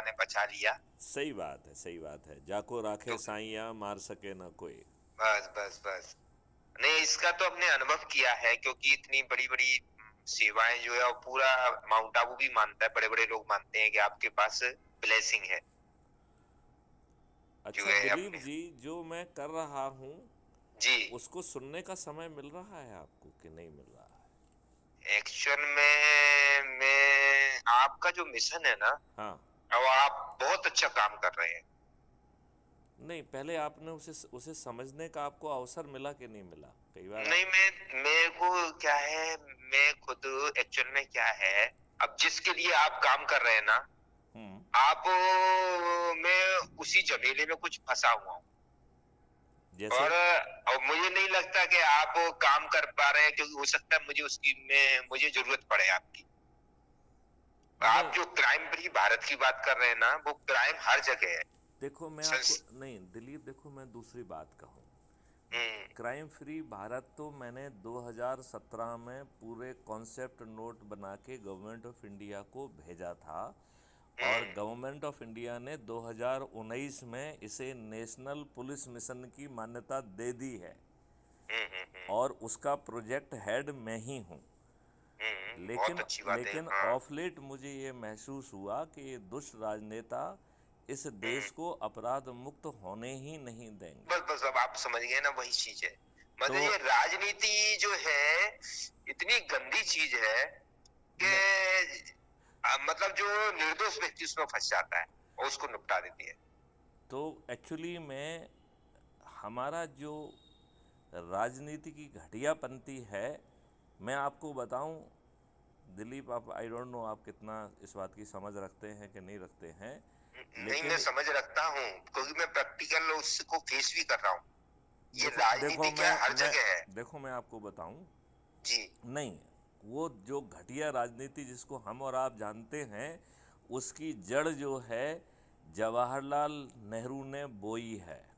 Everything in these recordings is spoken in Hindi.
बाबा ने बचा लिया। सही बात है, सही बात है। जाको राखे तो साइया मार सके ना कोई। बस बस बस, नहीं इसका तो हमने अनुभव किया है, क्योंकि इतनी बड़ी बड़ी सेवाएं जो है, और पूरा माउंट आबू भी मानता है, बड़े बड़े लोग मानते हैं कि आपके पास ब्लेसिंग है जो अच्छा है दिलीप अपने। जी, जो मैं कर रहा हूँ जी। उसको सुनने का समय मिल रहा है आपको कि नहीं मिल रहा है? एक्चुअल में मैं, आपका जो मिशन है ना, हाँ। अब आप बहुत अच्छा काम कर रहे हैं। नहीं, पहले आपने उसे उसे समझने का आपको अवसर मिला कि नहीं मिला? कई बार नहीं, आप। मैं, मेरे को क्या है, मैं खुद एक्चुअल में क्या है, अब जिसके लिए आप काम कर रहे हैं ना, हम्म। आप, मैं उसी झमेले में कुछ फंसा हुआ हूँ। जैसे। और मुझे नहीं लगता कि आप काम कर पा रहे हैं, क्योंकि हो सकता है मुझे उसकी में मुझे जरूरत पड़े आपकी। आप नहीं, जो क्राइम फ्री भारत की बात कर रहे हैं ना, वो क्राइम हर जगह है। देखो मैं आपको, संस नहीं दिलीप, देखो मैं दूसरी बात कहूँ। हम्म। क्राइम फ्री भारत तो मैंने 2017 में पूरे कॉन्सेप्ट नोट बना के गवर्नमेंट ऑफ इंडिया को भेजा था। और हम्म। गवर्नमेंट ऑफ इंडिया ने 2019 में इसे नेशनल पुलिस मिशन की मान्यता दे दी है। हम्म। और उसका प्रोजेक्ट हेड मैं ही हूँ। बहुत लेकिन अच्छी बात है, लेकिन हाँ। ऑफ लेट मुझे ये महसूस हुआ कि ये दुष्ट राजनेता इस हम्म। देश को अपराध मुक्त होने ही नहीं देंगे। बस बस, अब आप समझ गए ना, वही चीज है। तो मतलब ये राजनीति जो है, इतनी गंदी चीज है नहीं, कि मतलब जो निर्दोष व्यक्ति उसमें फंस जाता है और उसको निपटा देती है। तो एक्चुअली में हमारा जो राजनीति की घटियापंथी है, मैं आपको बताऊं दिलीप, आप आई डोंट नो आप कितना इस बात की समझ रखते हैं कि नहीं रखते हैं। नहीं, मैं लेकिन समझ रखता हूँ, क्योंकि मैं प्रैक्टिकल उसको फेस भी कर रहा हूँ। ये देखो देखो राजनीति क्या हर मैं जगह है। देखो मैं आपको बताऊं। जी। नहीं, वो जो घटिया राजनीति जिसको हम और आप जानते हैं, उसकी जड़ जो है जवाहरलाल नेहरू ने बोई है।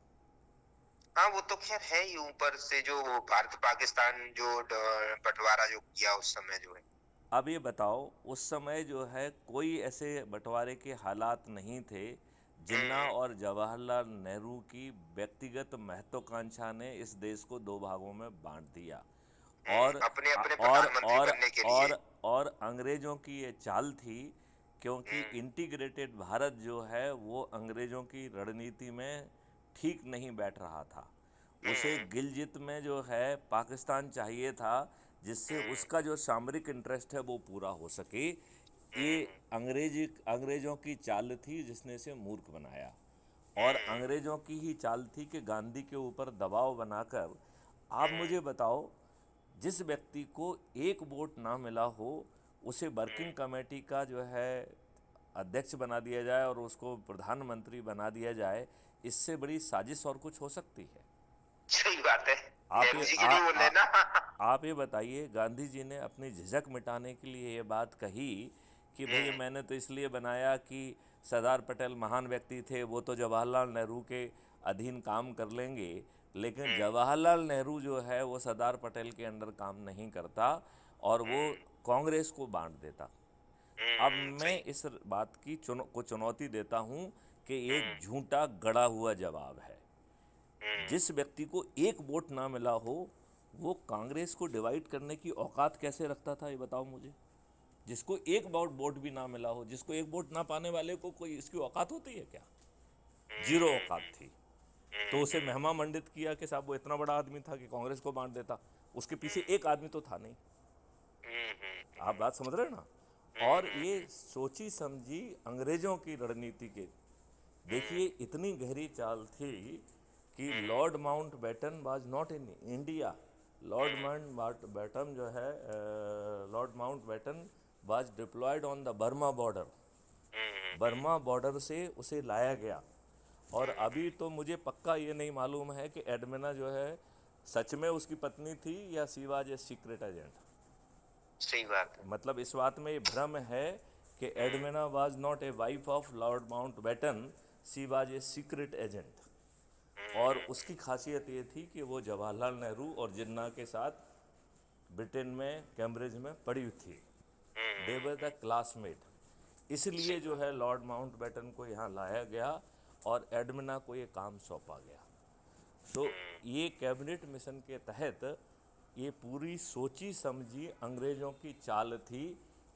हाँ, वो तो खैर है ही, ऊपर से जो भारत पाकिस्तान जो बंटवारा जो किया उस समय जो है। अब ये बताओ, उस समय जो है कोई ऐसे बंटवारे के हालात नहीं थे। जिन्ना हम्म। और जवाहरलाल नेहरू की व्यक्तिगत महत्वाकांक्षा ने इस देश को दो भागों में बांट दिया। और अपने अपने और प्रधानमंत्री और बनने के लिए। और अंग्रेज़ों की ये चाल थी, क्योंकि हम्म। इंटीग्रेटेड भारत जो है वो अंग्रेज़ों की रणनीति में ठीक नहीं बैठ रहा था। उसे हम्म। गिलजित में जो है पाकिस्तान चाहिए था, जिससे हम्म। उसका जो सामरिक इंटरेस्ट है वो पूरा हो सके। ये हम्म। अंग्रेज़ों की चाल थी जिसने इसे मूर्ख बनाया। और हम्म। अंग्रेज़ों की ही चाल थी कि गांधी के ऊपर दबाव बनाकर, आप हम्म। मुझे बताओ, जिस व्यक्ति को एक वोट ना मिला हो उसे हम्म। वर्किंग कमेटी का जो है अध्यक्ष बना दिया जाए और उसको प्रधानमंत्री बना दिया जाए। इससे बड़ी साजिश और कुछ हो सकती है? सही बात है। आप नेहरू ये जी के लिए बोल रहे हैं ना। आप ये बताइए, गांधी जी ने अपनी झिझक मिटाने के लिए ये बात कही कि भई हम्म। मैंने तो इसलिए बनाया कि सरदार पटेल महान व्यक्ति थे, वो तो जवाहरलाल नेहरू के अधीन काम कर लेंगे। लेकिन हम्म। जवाहरलाल नेहरू जो है वो सरदार पटेल के अंडर काम नहीं करता, और वो हम्म। कांग्रेस को बांट देता। अब मैं सही। इस बात की को चुनौती देता हूँ कि ये हम्म। झूठा गढ़ा हुआ जवाब है। हम्म। जिस व्यक्ति को एक वोट ना मिला हो, वो कांग्रेस को डिवाइड करने की औकात कैसे रखता था, ये बताओ मुझे। जिसको एक वोट भी ना मिला हो, जिसको एक वोट ना पाने वाले को कोई इसकी औकात होती है क्या? जीरो औकात थी। तो उसे हम्म। महिमा मंडित किया कि साहब वो इतना बड़ा आदमी था कि कांग्रेस को बांट देता। उसके पीछे एक आदमी तो था नहीं। आप बात समझ रहे हैं ना? और ये सोची समझी अंग्रेजों की रणनीति के, देखिए इतनी गहरी चाल थी कि Lord Mountbatten was not in India. Batten जो है, Lord Mountbatten was deployed on the Burma border. Burma border से उसे लाया गया। और अभी तो मुझे पक्का ये नहीं मालूम है कि एडमिना जो है सच में उसकी पत्नी थी या सी वाज ए सीक्रेट एजेंट। सही बात है। मतलब इस बात में ये भ्रम है कि Edwina was not a wife of Lord Mountbatten, she was a secret agent. और उसकी खासियत ये थी कि वो जवाहरलाल नेहरू और जिन्ना के साथ ब्रिटेन में कैम्ब्रिज में पढ़ी थी। दे वर द क्लासमेट। इसलिए जो है लॉर्ड माउंटबेटन को यहाँ लाया गया और एडमिना को ये काम सौंपा गया। तो ये कैबिनेट मिशन के तहत ये पूरी सोची समझी अंग्रेज़ों की चाल थी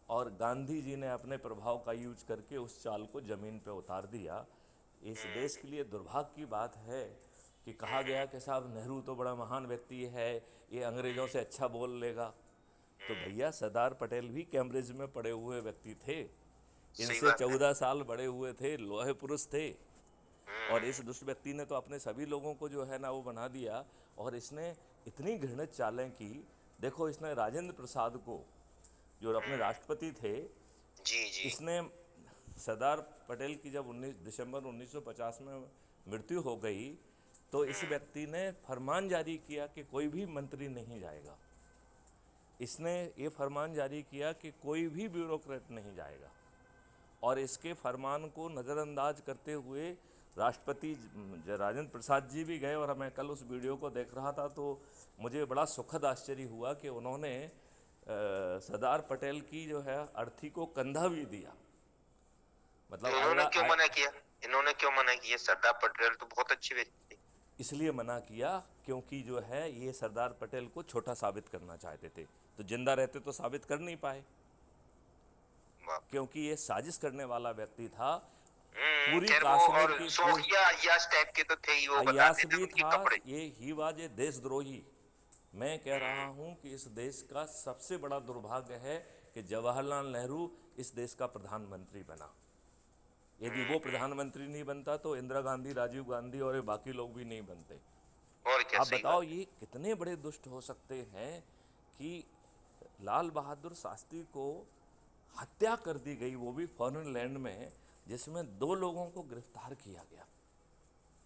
और गांधी जी ने अपने प्रभाव का यूज करके उस चाल को ज़मीन पे उतार दिया। इस देश के लिए दुर्भाग्य की बात है कि कहा गया कि साहब नेहरू तो बड़ा महान व्यक्ति है, ये अंग्रेज़ों से अच्छा बोल लेगा। तो भैया सरदार पटेल भी कैम्ब्रिज में पढ़े हुए व्यक्ति थे, सही इनसे बात है। 14 साल बड़े हुए थे, लोहे पुरुष थे। और इस दुष्ट व्यक्ति ने तो अपने सभी लोगों को जो है ना वो बना दिया। और इसने इतनी घृणित चालें की। देखो, इसने राजेंद्र प्रसाद को, जो अपने राष्ट्रपति थे, जी जी। इसने सरदार पटेल की जब 19 दिसंबर 1950 में मृत्यु हो गई तो इस व्यक्ति ने फरमान जारी किया कि कोई भी मंत्री नहीं जाएगा। इसने ये फरमान जारी किया कि कोई भी ब्यूरोक्रेट नहीं जाएगा। और इसके फरमान को नज़रअंदाज करते हुए राष्ट्रपति राजेंद्र प्रसाद जी भी गए। और मैं कल उस वीडियो को देख रहा था तो मुझे बड़ा सुखद आश्चर्य हुआ कि उन्होंने सरदार पटेल की जो है अर्थी को कंधा भी दिया। मतलब इन्होंने क्यों मना किया? इन्होंने क्यों मना किया? सरदार पटेल तो बहुत अच्छे व्यक्ति थे। इसलिए मना किया क्योंकि जो है ये सरदार पटेल को छोटा साबित करना चाहते थे। तो जिंदा रहते तो साबित कर नहीं पाए, क्योंकि ये साजिश करने वाला व्यक्ति था। पूरी खैर वो कश्मीर और की शौकिया अय्याश टाइप के तो थे ही, वो अय्याश बताते थे भी उनके था। कपड़े। ये ही वाज ये देशद्रोही। मैं कह रहा हूं कि इस देश का सबसे बड़ा दुर्भाग्य है कि जवाहरलाल नेहरू इस देश का प्रधानमंत्री बना। यदि वो प्रधानमंत्री नहीं बनता तो इंदिरा गांधी, राजीव गांधी और ये बाकी लोग भी नहीं बनते। और क्या? आप सही बताओ बात। ये कितने बड़े दुष्ट हो सकते हैं कि लाल बहादुर शास्त्री को हत्या कर दी गई, वो भी फॉरेन लैंड में, जिसमें 2 लोगों को गिरफ्तार किया गया।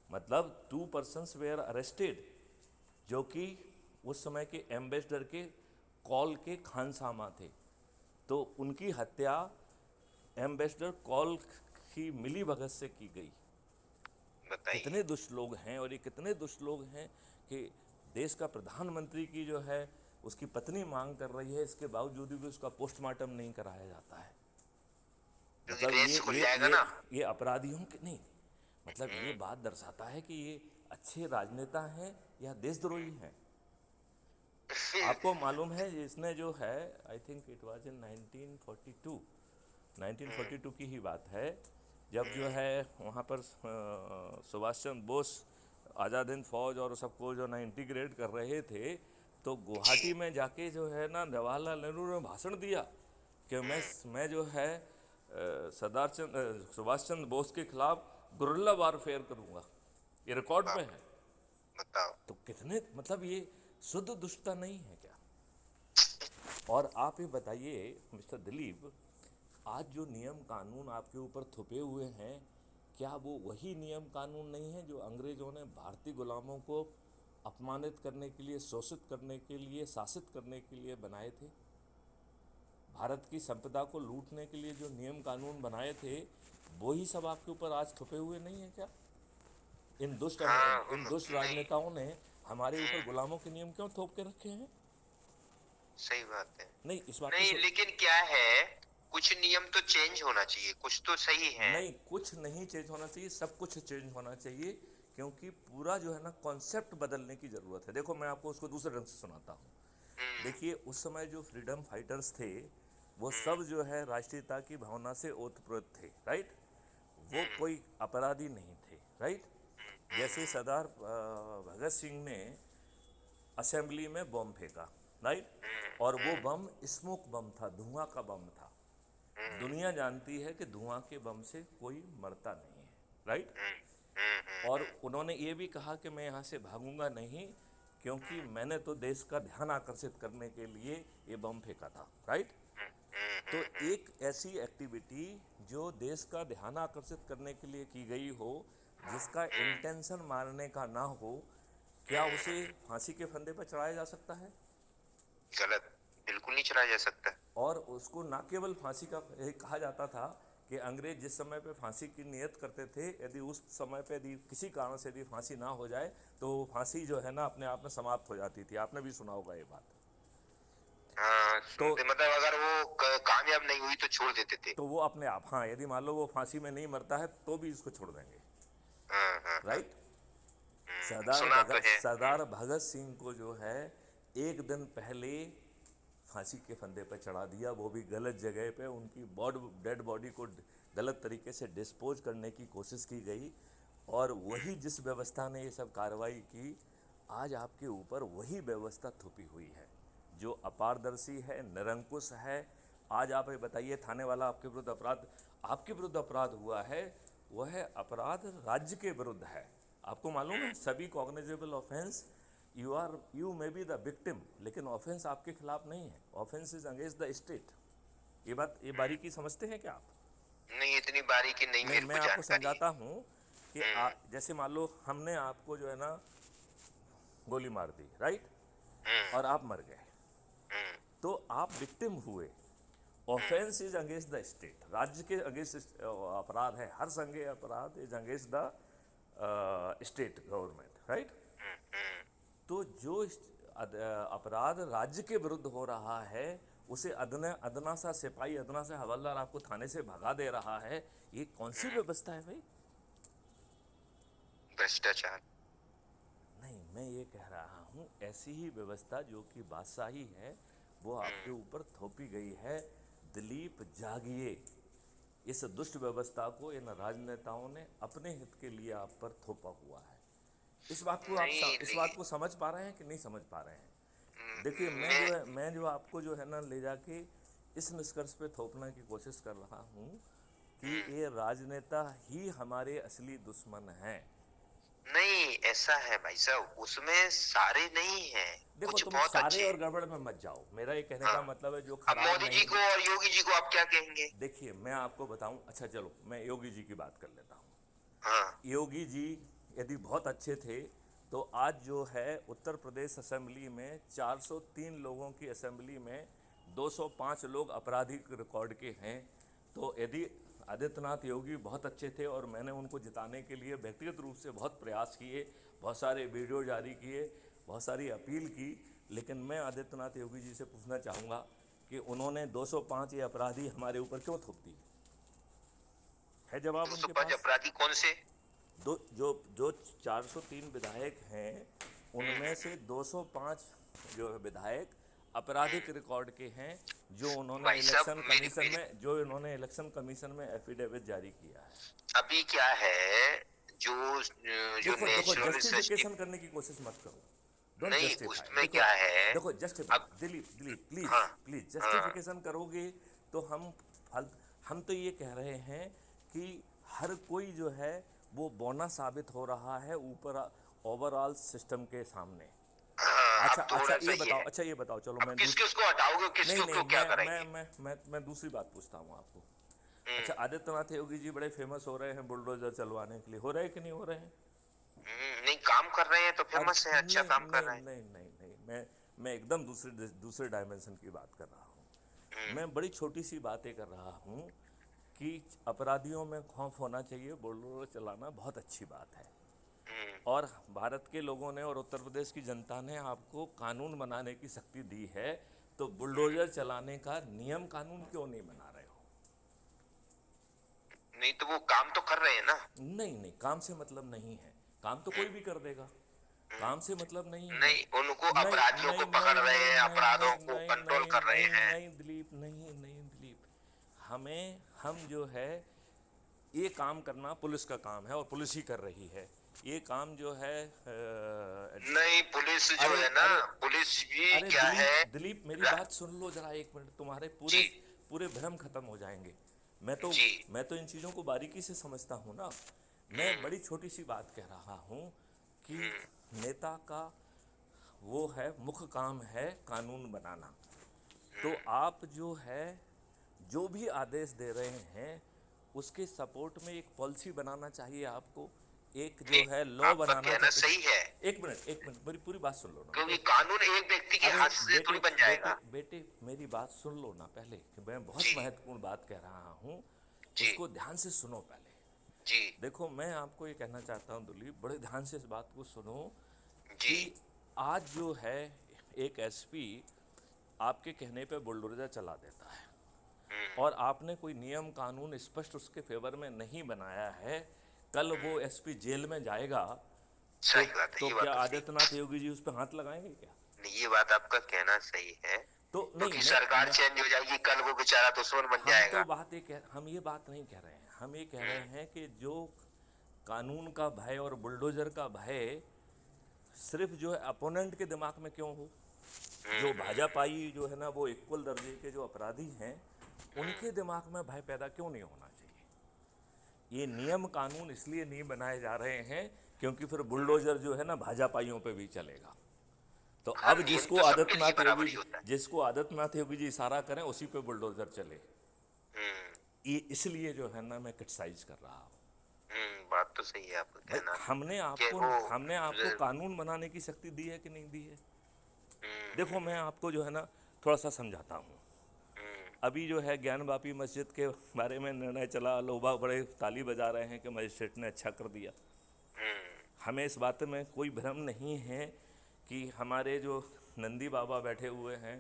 मतलब 2 पर्सन्स वेयर अरेस्टेड, जो कि उस समय के एम्बेसडर के कॉल के खानसामा थे। तो उनकी हत्या एम्बेसडर कॉल की मिली भगत से की गई। बताइए। कितने दुष्ट लोग हैं। और ये कितने दुष्ट लोग हैं कि देश का प्रधानमंत्री की जो है उसकी पत्नी मांग कर रही है, इसके बावजूद भी उसका पोस्टमार्टम नहीं कराया जाता है। क्योंकि मतलब रेस खुल जाएगा ना। ये अपराधियों के नहीं, मतलब ये बात दर्शाता है कि ये अच्छे राजनेता हैं या देशद्रोही हैं। आपको मालूम है इसने जो है, I think it was in 1942 की ही बात है, जब जो है वहाँ पर सुभाष चंद्र बोस आज़ाद हिंद फौज और सबको जो ना इंटीग्रेट कर रहे थे, तो गुवाहाटी में जाके जो है ना जवाहरलाल नेहरू ने भाषण दिया कि मैं जो है सुभाष चंद्र बोस के खिलाफ गुरिल्ला वारफेयर करूँगा। ये रिकॉर्ड में है। बताओ। तो कितने, मतलब ये शुद्ध दुष्टता नहीं है क्या? और आप ये बताइए मिस्टर दिलीप, आज जो नियम कानून आपके ऊपर थुपे हुए हैं, क्या वो वही नियम कानून नहीं है जो अंग्रेज़ों ने भारतीय गुलामों को अपमानित करने के लिए, शोषित करने के लिए, शासित करने के लिए बनाए थे? भारत की संपदा को लूटने के लिए जो नियम कानून बनाए थे, वही सब आपके ऊपर आज थुपे हुए नहीं है क्या? इन दुष्ट नहीं। राजनेताओं ने हमारे ऊपर गुलामों के नियम क्यों थोप के रखे हैं? सही बात है। नहीं, इस बात नहीं, को लेकिन क्या है, कुछ नियम तो चेंज होना चाहिए, कुछ तो सही है। नहीं, कुछ नहीं चेंज होना चाहिए, सब कुछ चेंज होना चाहिए, क्योंकि पूरा जो है ना कॉन्सेप्ट बदलने की ज़रूरत है। देखो, मैं आपको उसको दूसरे ढंग से सुनाता हूँ। देखिए, उस समय जो फ्रीडम फाइटर्स थे वो सब जो है राष्ट्रीयता की भावना से ओतप्रोत थे, राइट? वो कोई अपराधी नहीं थे, राइट? जैसे सरदार भगत सिंह ने असेंबली में बम फेंका, राइट? और वो बम स्मोक बम था, धुआं का बम था। दुनिया जानती है कि धुआं के बम से कोई मरता नहीं है, राइट? और उन्होंने ये भी कहा कि मैं यहाँ से भागूंगा नहीं, क्योंकि मैंने तो देश का ध्यान आकर्षित करने के लिए ये बम फेंका था, राइट? तो एक ऐसी एक्टिविटी जो देश का ध्यान आकर्षित करने के लिए की गई हो, जिसका इंटेंशन मारने का ना हो, क्या उसे फांसी के फंदे पर चढ़ाया जा सकता है? गलत, बिल्कुल नहीं चढ़ाया जा सकता। और उसको ना केवल फांसी का, कहा जाता था कि अंग्रेज जिस समय पे फांसी की नियत करते थे, यदि उस समय पे यदि किसी कारण से यदि फांसी ना हो जाए तो फांसी जो है ना अपने आप में समाप्त हो जाती थी। आपने भी सुना होगा ये बात। हाँ, तो सुनते मतलब अगर वो कामयाब नहीं हुई तो छोड़ देते थे। वो अपने आप, हाँ, यदि मान लो वो फांसी में नहीं मरता है तो भी इसको छोड़ देंगे। हाँ हाँ हाँ। राइट। सरदार सुना तो भगत है। सरदार भगत सिंह को जो है एक दिन पहले फांसी के फंदे पर चढ़ा दिया, वो भी गलत जगह पे। उनकी डेड बॉडी को गलत तरीके से डिस्पोज करने की कोशिश की गई, और वही जिस व्यवस्था ने ये सब कार्रवाई की, आज आपके ऊपर वही व्यवस्था थोपी हुई है जो अपारदर्शी है, निरंकुश है। आज आप ये बताइए, थाने वाला आपके विरुद्ध अपराध हुआ है, वह अपराध राज्य के विरुद्ध है। आपको मालूम है सभी cognizable offence, you may be the victim, लेकिन ऑफेंस आपके खिलाफ नहीं है, offence is against the state. ये बारीकी समझते हैं क्या आप? नहीं, इतनी बारीकी नहीं नहीं, मेरे मैं को आपको जानकारी है। समझाता हूँ कि जैसे मान लो हमने आपको जो है ना गोली मार दी, राइट, हम्म और आप मर गए, हम्म तो आप विक्टिम हुए। Offence is against the state, राज्य के अगेंस्ट अपराध है, हर संज्ञेय अपराध is against the state government, right. तो जो अपराध राज्य के विरुद्ध हो रहा है, उसे अदना सा सिपाही, अदना सा हवलदार आपको थाने से भगा दे रहा है, ये कौन सी व्यवस्था है भाई? भ्रष्टाचार। नहीं, मैं ये कह रहा हूँ ऐसी ही व्यवस्था जो कि बादशाही है, वो आपके ऊपर थोपी गई है। दिलीप जागिए, इस दुष्ट व्यवस्था को इन राजनेताओं ने अपने हित के लिए आप पर थोपा हुआ है। इस बात को नहीं इस नहीं। बात को समझ पा रहे हैं कि नहीं समझ पा रहे हैं? देखिए, मैं मैं जो आपको जो है ना ले जाके इस निष्कर्ष पे थोपने की कोशिश कर रहा हूँ कि ये राजनेता ही हमारे असली दुश्मन हैं। नहीं, ऐसा है भाई साहब, उसमें सारे नहीं हैं, देखो, कुछ तुम बहुत सारे अच्छे और हैं। गड़बड़ में मत जाओ, मेरा ये कहने हाँ। का मतलब है जो अब खराब मोदी जी नहीं। को और योगी जी को आप क्या कहेंगे? देखिए, मैं आपको बताऊं, अच्छा चलो मैं योगी जी की बात कर लेता हूँ। हाँ। योगी जी यदि बहुत अच्छे थे तो आज जो है उत्तर प्रदेश असेंबली में 403 लोगों की असेंबली में 205 लोग आपराधिक रिकॉर्ड के हैं। तो यदि आदित्यनाथ योगी बहुत अच्छे थे और मैंने उनको जिताने के लिए व्यक्तिगत रूप से बहुत प्रयास किए, बहुत सारे वीडियो जारी किए, बहुत सारी अपील की, लेकिन मैं आदित्यनाथ योगी जी से पूछना चाहूँगा कि उन्होंने 205 ये अपराधी हमारे ऊपर क्यों थोप दी? है जवाब उनके 205 पास? अपराधी कौन से? दो जो जो 403 विधायक हैं, उनमें से 205 जो विधायक आपराधिक रिकॉर्ड के हैं, जो उन्होंने भाई साहब इलेक्शन मेरी कमीशन मेरी में जो उन्होंने इलेक्शन कमीशन में एफिडेविट जारी किया है। अभी क्या है, जो जो देखो देखो, नेचुरल जस्टिफिकेशन करने की कोशिश मत करो, डोंट नहीं, जस्टिफाई। उसमें देखो क्या है देखो, जस्टिफाई, अब। दिलीप दिलीप प्लीज हाँ प्लीज, हाँ। जस्टिफिकेशन करोगे तो हम तो ये कह रहे हैं कि हर कोई जो है वो बौना साबित हो रहा है ऊपर ओवरऑल सिस्टम के सामने। हाँ, अच्छा अब अच्छा, थोड़ा सा ये ये बताओ, है। चलो अब मैं किसके उसको हटाओगे, नहीं किसको नहीं, क्यों क्या करेंगे? मैं दूसरी बात पूछता हूँ आपको। अच्छा, हम्म आदित्यनाथ योगी जी बड़े फेमस हो रहे हैं बुलडोजर चलवाने के लिए, हो रहे हैं कि नहीं हो रहे हैं? नहीं, काम कर रहे हैं तो फेमस है, अच्छा नहीं काम कर नहीं रहे हैं। नहीं नहीं नहीं, मैं एकदम दूसरे डायमेंशन की बात कर रहा हूँ। मैं बड़ी छोटी सी बातें कर रहा हूँ कि अपराधियों में खौफ होना चाहिए, बुलडोजर चलाना बहुत अच्छी बात है। हम्म, और भारत के लोगों ने और उत्तर प्रदेश की जनता ने आपको कानून बनाने की शक्ति दी है, तो बुलडोजर चलाने का नियम कानून क्यों नहीं बना रहे हो? नहीं तो वो काम तो कर रहे हैं ना। नहीं नहीं, काम से मतलब नहीं है, काम तो कोई भी कर देगा, काम से मतलब नहीं है। नहीं, उनको नहीं अपराधियों को नहीं पकड़ नहीं रहे नहीं हैं, नहीं अपराधों नहीं को नहीं कंट्रोल नहीं कर रहे नहीं हैं। नहीं दिलीप, नहीं नहीं दिलीप, हम जो है ये काम करना पुलिस का काम है और पुलिस ही कर रही है ये काम जो है। नहीं, पुलिस जो अरे है ना, अरे पुलिस भी अरे क्या दिलीप है। दिलीप, मेरी रा- बात सुन लो जरा एक मिनट, तुम्हारे पूरे जी पूरे भ्रम खत्म हो जाएंगे। जी। मैं तो इन चीज़ों को बारीकी से समझता हूँ ना। मैं बड़ी छोटी सी बात कह रहा हूँ कि नेता का वो है मुख्य काम है कानून बनाना। तो आप जो है जो भी आदेश दे रहे हैं उसके सपोर्ट में एक पॉलिसी बनाना चाहिए आपको, एक जो नहीं, है लॉ आपका बनाना कहना चाहिए। सही है, एक मिनट मेरी पूरी बात सुन लो ना क्योंकि बेटे। कानून एक व्यक्ति के अरे हाथ से बेटे थोड़ी बन बेटे जाएगा। बेटे, मेरी बात सुन लो ना पहले, कि मैं बहुत जी महत्वपूर्ण बात कह रहा हूँ, जी उसको ध्यान से सुनो पहले। जी देखो, मैं आपको ये कहना चाहता हूँ दिलीप, बड़े ध्यान से इस बात को सुनो जी। कि आज जो है एक एसपी आपके कहने पे बुलडोजर चला देता है और आपने कोई नियम कानून स्पष्ट उसके फेवर में नहीं बनाया है, कल वो एसपी जेल में जाएगा सही बात है, तो ये क्या बात तो सही। आदित्यनाथ योगी जी उस पर हाथ लगाएंगे क्या? नहीं, ये बात आपका कहना सही है, तो नहीं, क्योंकि सरकार चेंज हो जाएगी, कल वो बेचारा दुश्मन बन जाएगा। हम ये बात नहीं कह रहे हैं, हम ये कह रहे हैं कि जो कानून का भय और बुलडोजर का भय सिर्फ जो है अपोनेंट के दिमाग में क्यों हो? जो भाजपाई जो है ना, वो इक्वल दर्जे के जो अपराधी हैं, उनके दिमाग में भय पैदा क्यों नहीं होना चाहिए? ये नियम कानून इसलिए नहीं बनाए जा रहे हैं क्योंकि फिर बुलडोजर जो है ना भाजपाइयों पे भी चलेगा। तो हाँ, अब नियम जिसको तो सबके लिए बराबर ही आदित्यनाथ योगी जी इशारा करें उसी पे बुलडोजर चले, ये इसलिए जो है ना मैं क्रिटिसाइज कर रहा हूँ। बात तो सही है आपका भाई कहना। हमने आपको कानून बनाने की शक्ति दी है कि नहीं दी है? देखो मैं आपको जो है ना थोड़ा सा समझाता हूँ। अभी जो है ज्ञानवापी मस्जिद के बारे में निर्णय चला, लोग बड़े ताली बजा रहे हैं कि मजिस्ट्रेट ने अच्छा कर दिया। हमें इस बात में कोई भ्रम नहीं है कि हमारे जो नंदी बाबा बैठे हुए हैं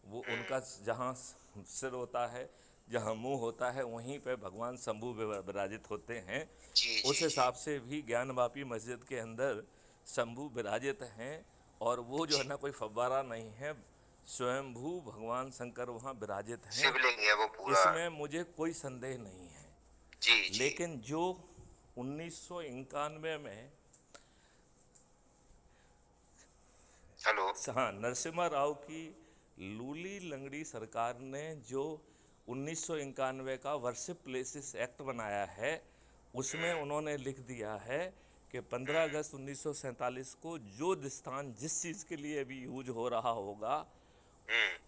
वो उनका जहाँ सिर होता है, जहाँ मुंह होता है, वहीं पे भगवान शंभू विराजित होते हैं। उस हिसाब से भी ज्ञानवापी मस्जिद के अंदर शंभू विराजित हैं और वो जो है ना कोई फव्वारा नहीं है, स्वयंभू भगवान शंकर वहाँ विराजित हैं, शिवलिंग है वो पूरा। इसमें मुझे कोई संदेह नहीं है। जी। लेकिन जो 1991 में हाँ नरसिम्हा राव की लूली लंगड़ी सरकार ने जो 1991 का वर्शिप प्लेसेस एक्ट बनाया है, उसमें उन्होंने लिख दिया है कि 15 अगस्त 1947 को जो स्थान जिस चीज़ के लिए भी यूज हो रहा होगा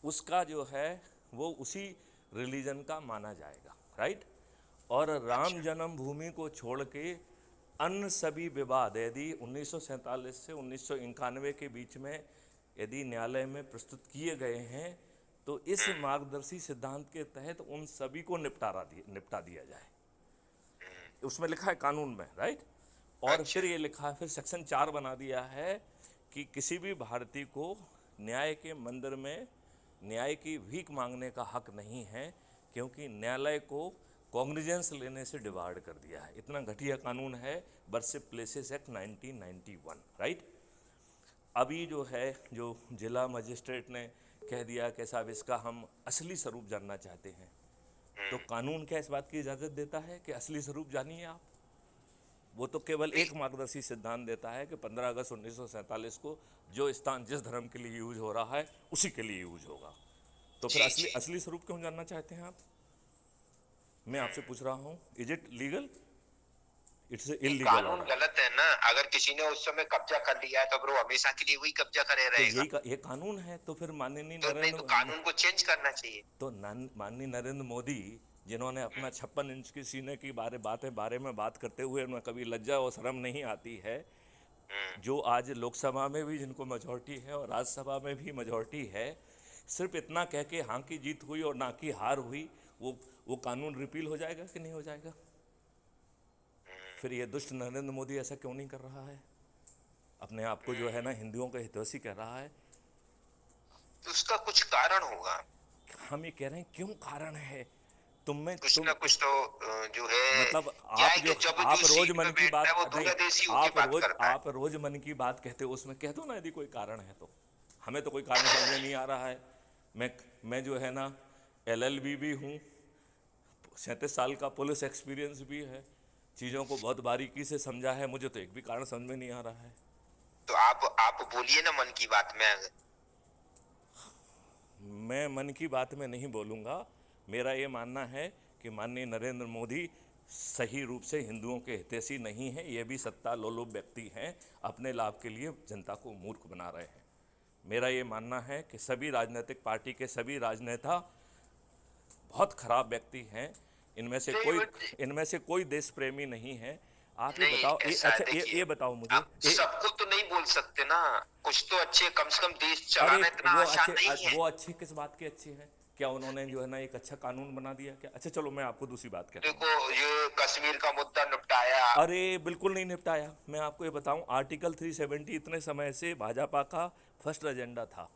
उसका जो है वो उसी रिलीजन का माना जाएगा, राइट। और राम जन्मभूमि को छोड़ के अन्य सभी विवाद यदि 1947 से 1991 के बीच में यदि न्यायालय में प्रस्तुत किए गए हैं तो इस मार्गदर्शी सिद्धांत के तहत उन सभी को निपटा दिया जाए। उसमें लिखा है कानून में, राइट। और फिर ये लिखा है, फिर सेक्शन 4 बना दिया है कि किसी भी भारतीय को न्याय के मंदिर में न्याय की भीख मांगने का हक नहीं है, क्योंकि न्यायालय को कॉग्निजेंस लेने से डिवार्ड कर दिया है। इतना घटिया कानून है वर्शिप प्लेसेस एक्ट 1991, राइट। अभी जो है जो जिला मजिस्ट्रेट ने कह दिया कि साहब इसका हम असली स्वरूप जानना चाहते हैं, तो कानून क्या इस बात की इजाज़त देता है कि असली स्वरूप जानिए आप? वो तो केवल एक मार्गदर्शी सिद्धांत देता है कि 15 अगस्त 1947 को जो स्थान जिस धर्म के लिए यूज हो रहा है उसी के लिए यूज होगा। तो फिर असली स्वरूप क्यों जानना चाहते हैं आप? मैं आपसे पूछ रहा हूँ, is it legal? It's illegal. कानून गलत है ना। अगर किसी ने उस समय कब्जा कर लिया है तो फिर वो हमेशा के लिए वही कब्जा करे रहेगा। तो ये कानून है, तो फिर माननीय तो कानून को चेंज करना चाहिए। तो माननीय नरेंद्र मोदी जिन्होंने अपना 56 इंच की सीने की बारे में बात करते हुए उन्हें कभी लज्जा और शर्म नहीं आती है, जो आज लोकसभा में भी जिनको मेजॉरिटी है और राज्यसभा में भी मेजॉरिटी है, सिर्फ इतना कह के हाँ की जीत हुई और ना की हार हुई, वो कानून रिपील हो जाएगा कि नहीं हो जाएगा? फिर ये दुष्ट नरेंद्र मोदी ऐसा क्यों नहीं कर रहा है? अपने आप को जो है ना हिंदुओं का हितैषी कह रहा है। तो उसका कुछ कारण होगा। हम ये कह रहे हैं क्यों कारण है? कुछ ना कुछ तो जो है, मतलब आप रोज मन की बात, आप रोज मन की बात कहते हो, उसमें कह दो ना यदि कोई कारण है तो। हमें तो कोई कारण समझ में नहीं आ रहा है। मैं जो है ना LLB भी हूँ, 37 साल का पुलिस एक्सपीरियंस भी है, चीज़ों को बहुत बारीकी से समझा है, मुझे तो एक भी कारण समझ में नहीं आ रहा है। तो आप बोलिए ना मन की बात में। मैं मन की बात में नहीं बोलूँगा। मेरा ये मानना है कि माननीय नरेंद्र मोदी सही रूप से हिंदुओं के हितैषी नहीं है, ये भी सत्ता लोलुप व्यक्ति हैं, अपने लाभ के लिए जनता को मूर्ख बना रहे हैं। मेरा ये मानना है कि सभी राजनीतिक पार्टी के सभी राजनेता बहुत खराब व्यक्ति हैं, इनमें से कोई देश प्रेमी नहीं है। आप ये बताओ, ये बताओ मुझे, सबको तो नहीं बोल सकते ना, कुछ तो अच्छे, कम से कम देश चलाना इतना आसान नहीं है। वो अच्छे किस बात के अच्छे हैं? क्या उन्होंने जो है ना एक अच्छा कानून बना दिया क्या? अच्छा चलो मैं आपको दूसरी बात कहता हूँ। देखो ये कश्मीर का मुद्दा निपटाया। अरे बिल्कुल नहीं निपटाया। मैं आपको ये बताऊं, आर्टिकल 370 इतने समय से भाजपा का फर्स्ट एजेंडा था।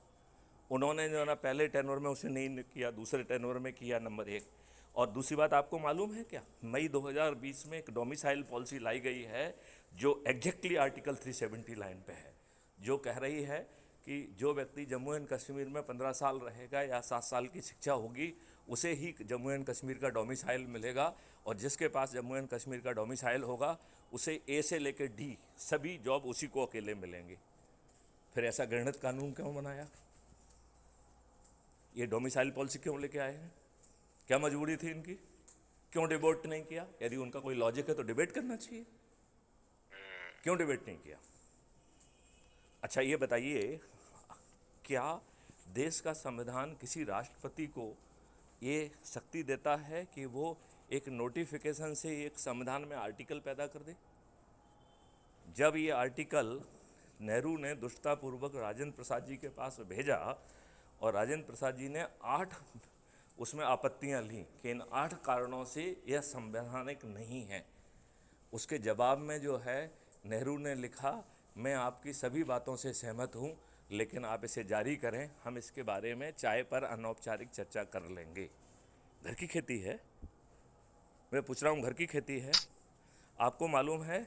उन्होंने जो है ना पहले टेनर में उसे नहीं किया, दूसरे टेनर में किया, नंबर एक। और दूसरी बात आपको मालूम है क्या, मई 2020 में एक डोमिसाइल पॉलिसी लाई गई है जो एग्जैक्टली आर्टिकल 370 लाइन पे है, जो कह रही है कि जो व्यक्ति जम्मू एंड कश्मीर में 15 साल रहेगा या 7 साल की शिक्षा होगी उसे ही जम्मू एंड कश्मीर का डोमिसाइल मिलेगा, और जिसके पास जम्मू एंड कश्मीर का डोमिसाइल होगा उसे ए से लेकर डी सभी जॉब उसी को अकेले मिलेंगे। फिर ऐसा घृणित कानून क्यों बनाया? ये डोमिसाइल पॉलिसी क्यों लेके आए हैं? क्या मजबूरी थी इनकी? क्यों डिबेट नहीं किया? यदि उनका कोई लॉजिक है तो डिबेट करना चाहिए, क्यों डिबेट नहीं किया? अच्छा ये बताइए, क्या देश का संविधान किसी राष्ट्रपति को ये शक्ति देता है कि वो एक नोटिफिकेशन से एक संविधान में आर्टिकल पैदा कर दे? जब ये आर्टिकल नेहरू ने दुष्टतापूर्वक राजेंद्र प्रसाद जी के पास भेजा और राजेंद्र प्रसाद जी ने 8 उसमें आपत्तियां ली कि इन 8 कारणों से यह संवैधानिक नहीं है, उसके जवाब में जो है नेहरू ने लिखा, मैं आपकी सभी बातों से सहमत हूँ लेकिन आप इसे जारी करें, हम इसके बारे में चाय पर अनौपचारिक चर्चा कर लेंगे। घर की खेती है, मैं पूछ रहा हूँ, घर की खेती है। आपको मालूम है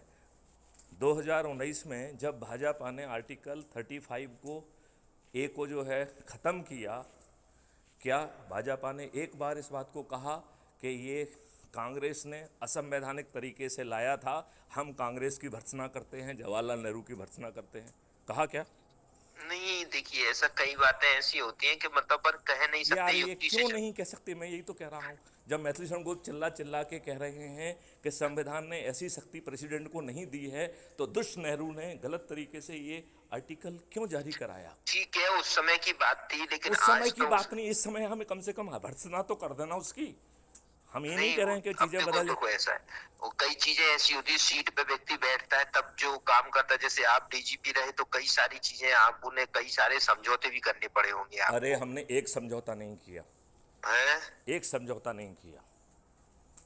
2019 में जब भाजपा ने आर्टिकल 35 को जो है ख़त्म किया, क्या भाजपा ने एक बार इस बात को कहा कि ये कांग्रेस ने असंवैधानिक तरीके से लाया था, हम कांग्रेस की भर्त्सना करते हैं, जवाहरलाल नेहरू की भर्त्सना करते हैं? कहा क्या? नहीं, देखिए ऐसा कई बातें ऐसी होती हैं कि मतलब पर कह नहीं सकते यार ये युक्ति क्यों से। नहीं कह सकते? मैं यही तो कह रहा हूँ। जब मैथिली शरण गुप्त चिल्ला चिल्ला के कह रहे हैं कि संविधान ने ऐसी शक्ति प्रेसिडेंट को नहीं दी है, तो दुष्ट नेहरू ने गलत तरीके से ये आर्टिकल क्यों जारी कराया? ठीक है, उस समय की बात थी, लेकिन उस समय आज की तो बात नहीं, इस समय हमें कम से कम भर्त्सना तो कर देना उसकी। हम ये नहीं नहीं कह रहे हैं कि अब चीजें देखो बदल देखो ऐसा है, वो कई चीजें ऐसी होती है, सीट पे व्यक्ति बैठता है तब जो काम करता है, जैसे आप डीजीपी रहे तो कई सारी चीजें आपको ने कई सारे समझौते भी करने पड़े होंगे अरे आपको, हमने एक समझौता नहीं किया, है? एक समझौता नहीं किया।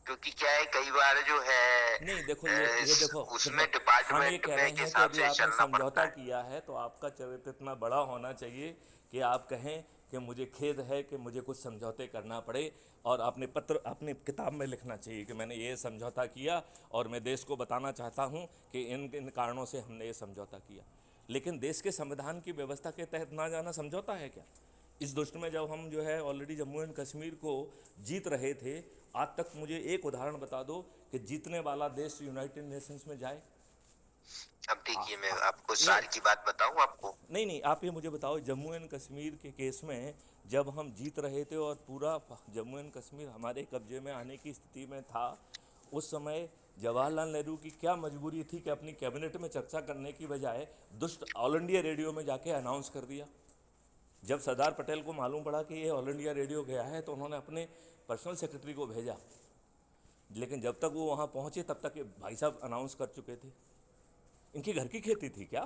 क्योंकि क्या है, कई बार जो है नहीं देखो, ये देखो उसमें हम ये डिपार्टमेंट कह में रहे के हैं कि हिसाब यदि से आपने चलना पड़ता समझौता है। किया है तो आपका चरित्र इतना बड़ा होना चाहिए कि आप कहें कि मुझे खेद है कि मुझे कुछ समझौते करना पड़े, और आपने पत्र अपनी किताब में लिखना चाहिए कि मैंने ये समझौता किया और मैं देश को बताना चाहता हूँ कि इन इन कारणों से हमने ये समझौता किया। लेकिन देश के संविधान की व्यवस्था के तहत ना जाना समझौता है क्या? इस दृष्टि में जब हम जो है ऑलरेडी जम्मू एंड कश्मीर को जीत रहे थे, आज तक मुझे एक उदाहरण बता दो कि जीतने वाला देश यूनाइटेड नेशंस में जाए। अब देखिए मैं आपको नहीं सार की बात बताऊं आपको। नहीं नहीं, आप ये मुझे बताओ, जम्मू एंड कश्मीर के केस में जब हम जीत रहे थे और पूरा जम्मू एंड कश्मीर हमारे कब्जे में आने की स्थिति में था, उस समय जवाहरलाल नेहरू की क्या मजबूरी थी कि अपनी कैबिनेट में चर्चा करने की बजाय दुष्ट ऑल इंडिया रेडियो में जाके अनाउंस कर दिया? जब सरदार पटेल को मालूम पड़ा कि ये ऑल इंडिया रेडियो गया है तो उन्होंने अपने पर्सनल सेक्रेटरी को भेजा, लेकिन जब तक वो वहाँ पहुँचे तब तक ये भाई साहब अनाउंस कर चुके थे। इनकी घर की खेती थी क्या?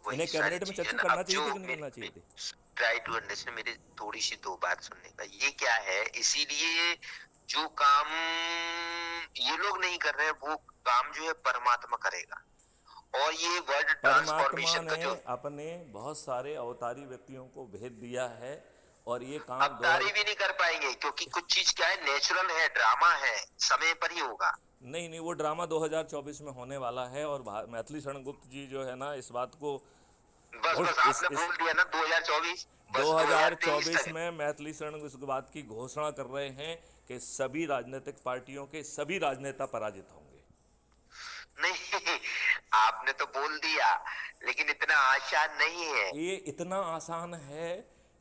वही इन्हें सारी कैबिनेट में चीजें चर्चा ना, करना अब चाहिए जो थी कि नहीं करना चाहिए थी? ट्राई टू अंडरस्टैंड, मेरी थोड़ी सी दो बात सुनने का, ये क्या है, इसीलिए जो काम ये लोग नहीं कर रहे वो काम जो है परमात्मा करेगा, और ये वर्ड परमात्मा ट्रांसफॉर्मेशन का ने जो अपने बहुत सारे अवतारी व्यक्तियों को भेज दिया है, और ये काम अब दो तारी भी नहीं कर पाएंगे, क्योंकि कुछ चीज क्या है, नेचुरल है, ड्रामा है, समय पर ही होगा। नहीं नहीं, वो ड्रामा 2024 में होने वाला है, और मैथिली शरण गुप्त जी जो है ना इस बात को बस घोष बस आपने इस बोल दिया ना 2024, बस 2023 2024 तक। में मैथिली शरण इस बात की घोषणा कर रहे हैं कि सभी राजनीतिक पार्टियों के सभी राजनेता पराजित होंगे। नहीं, आपने तो बोल दिया, लेकिन इतना आसान नहीं है। ये इतना आसान है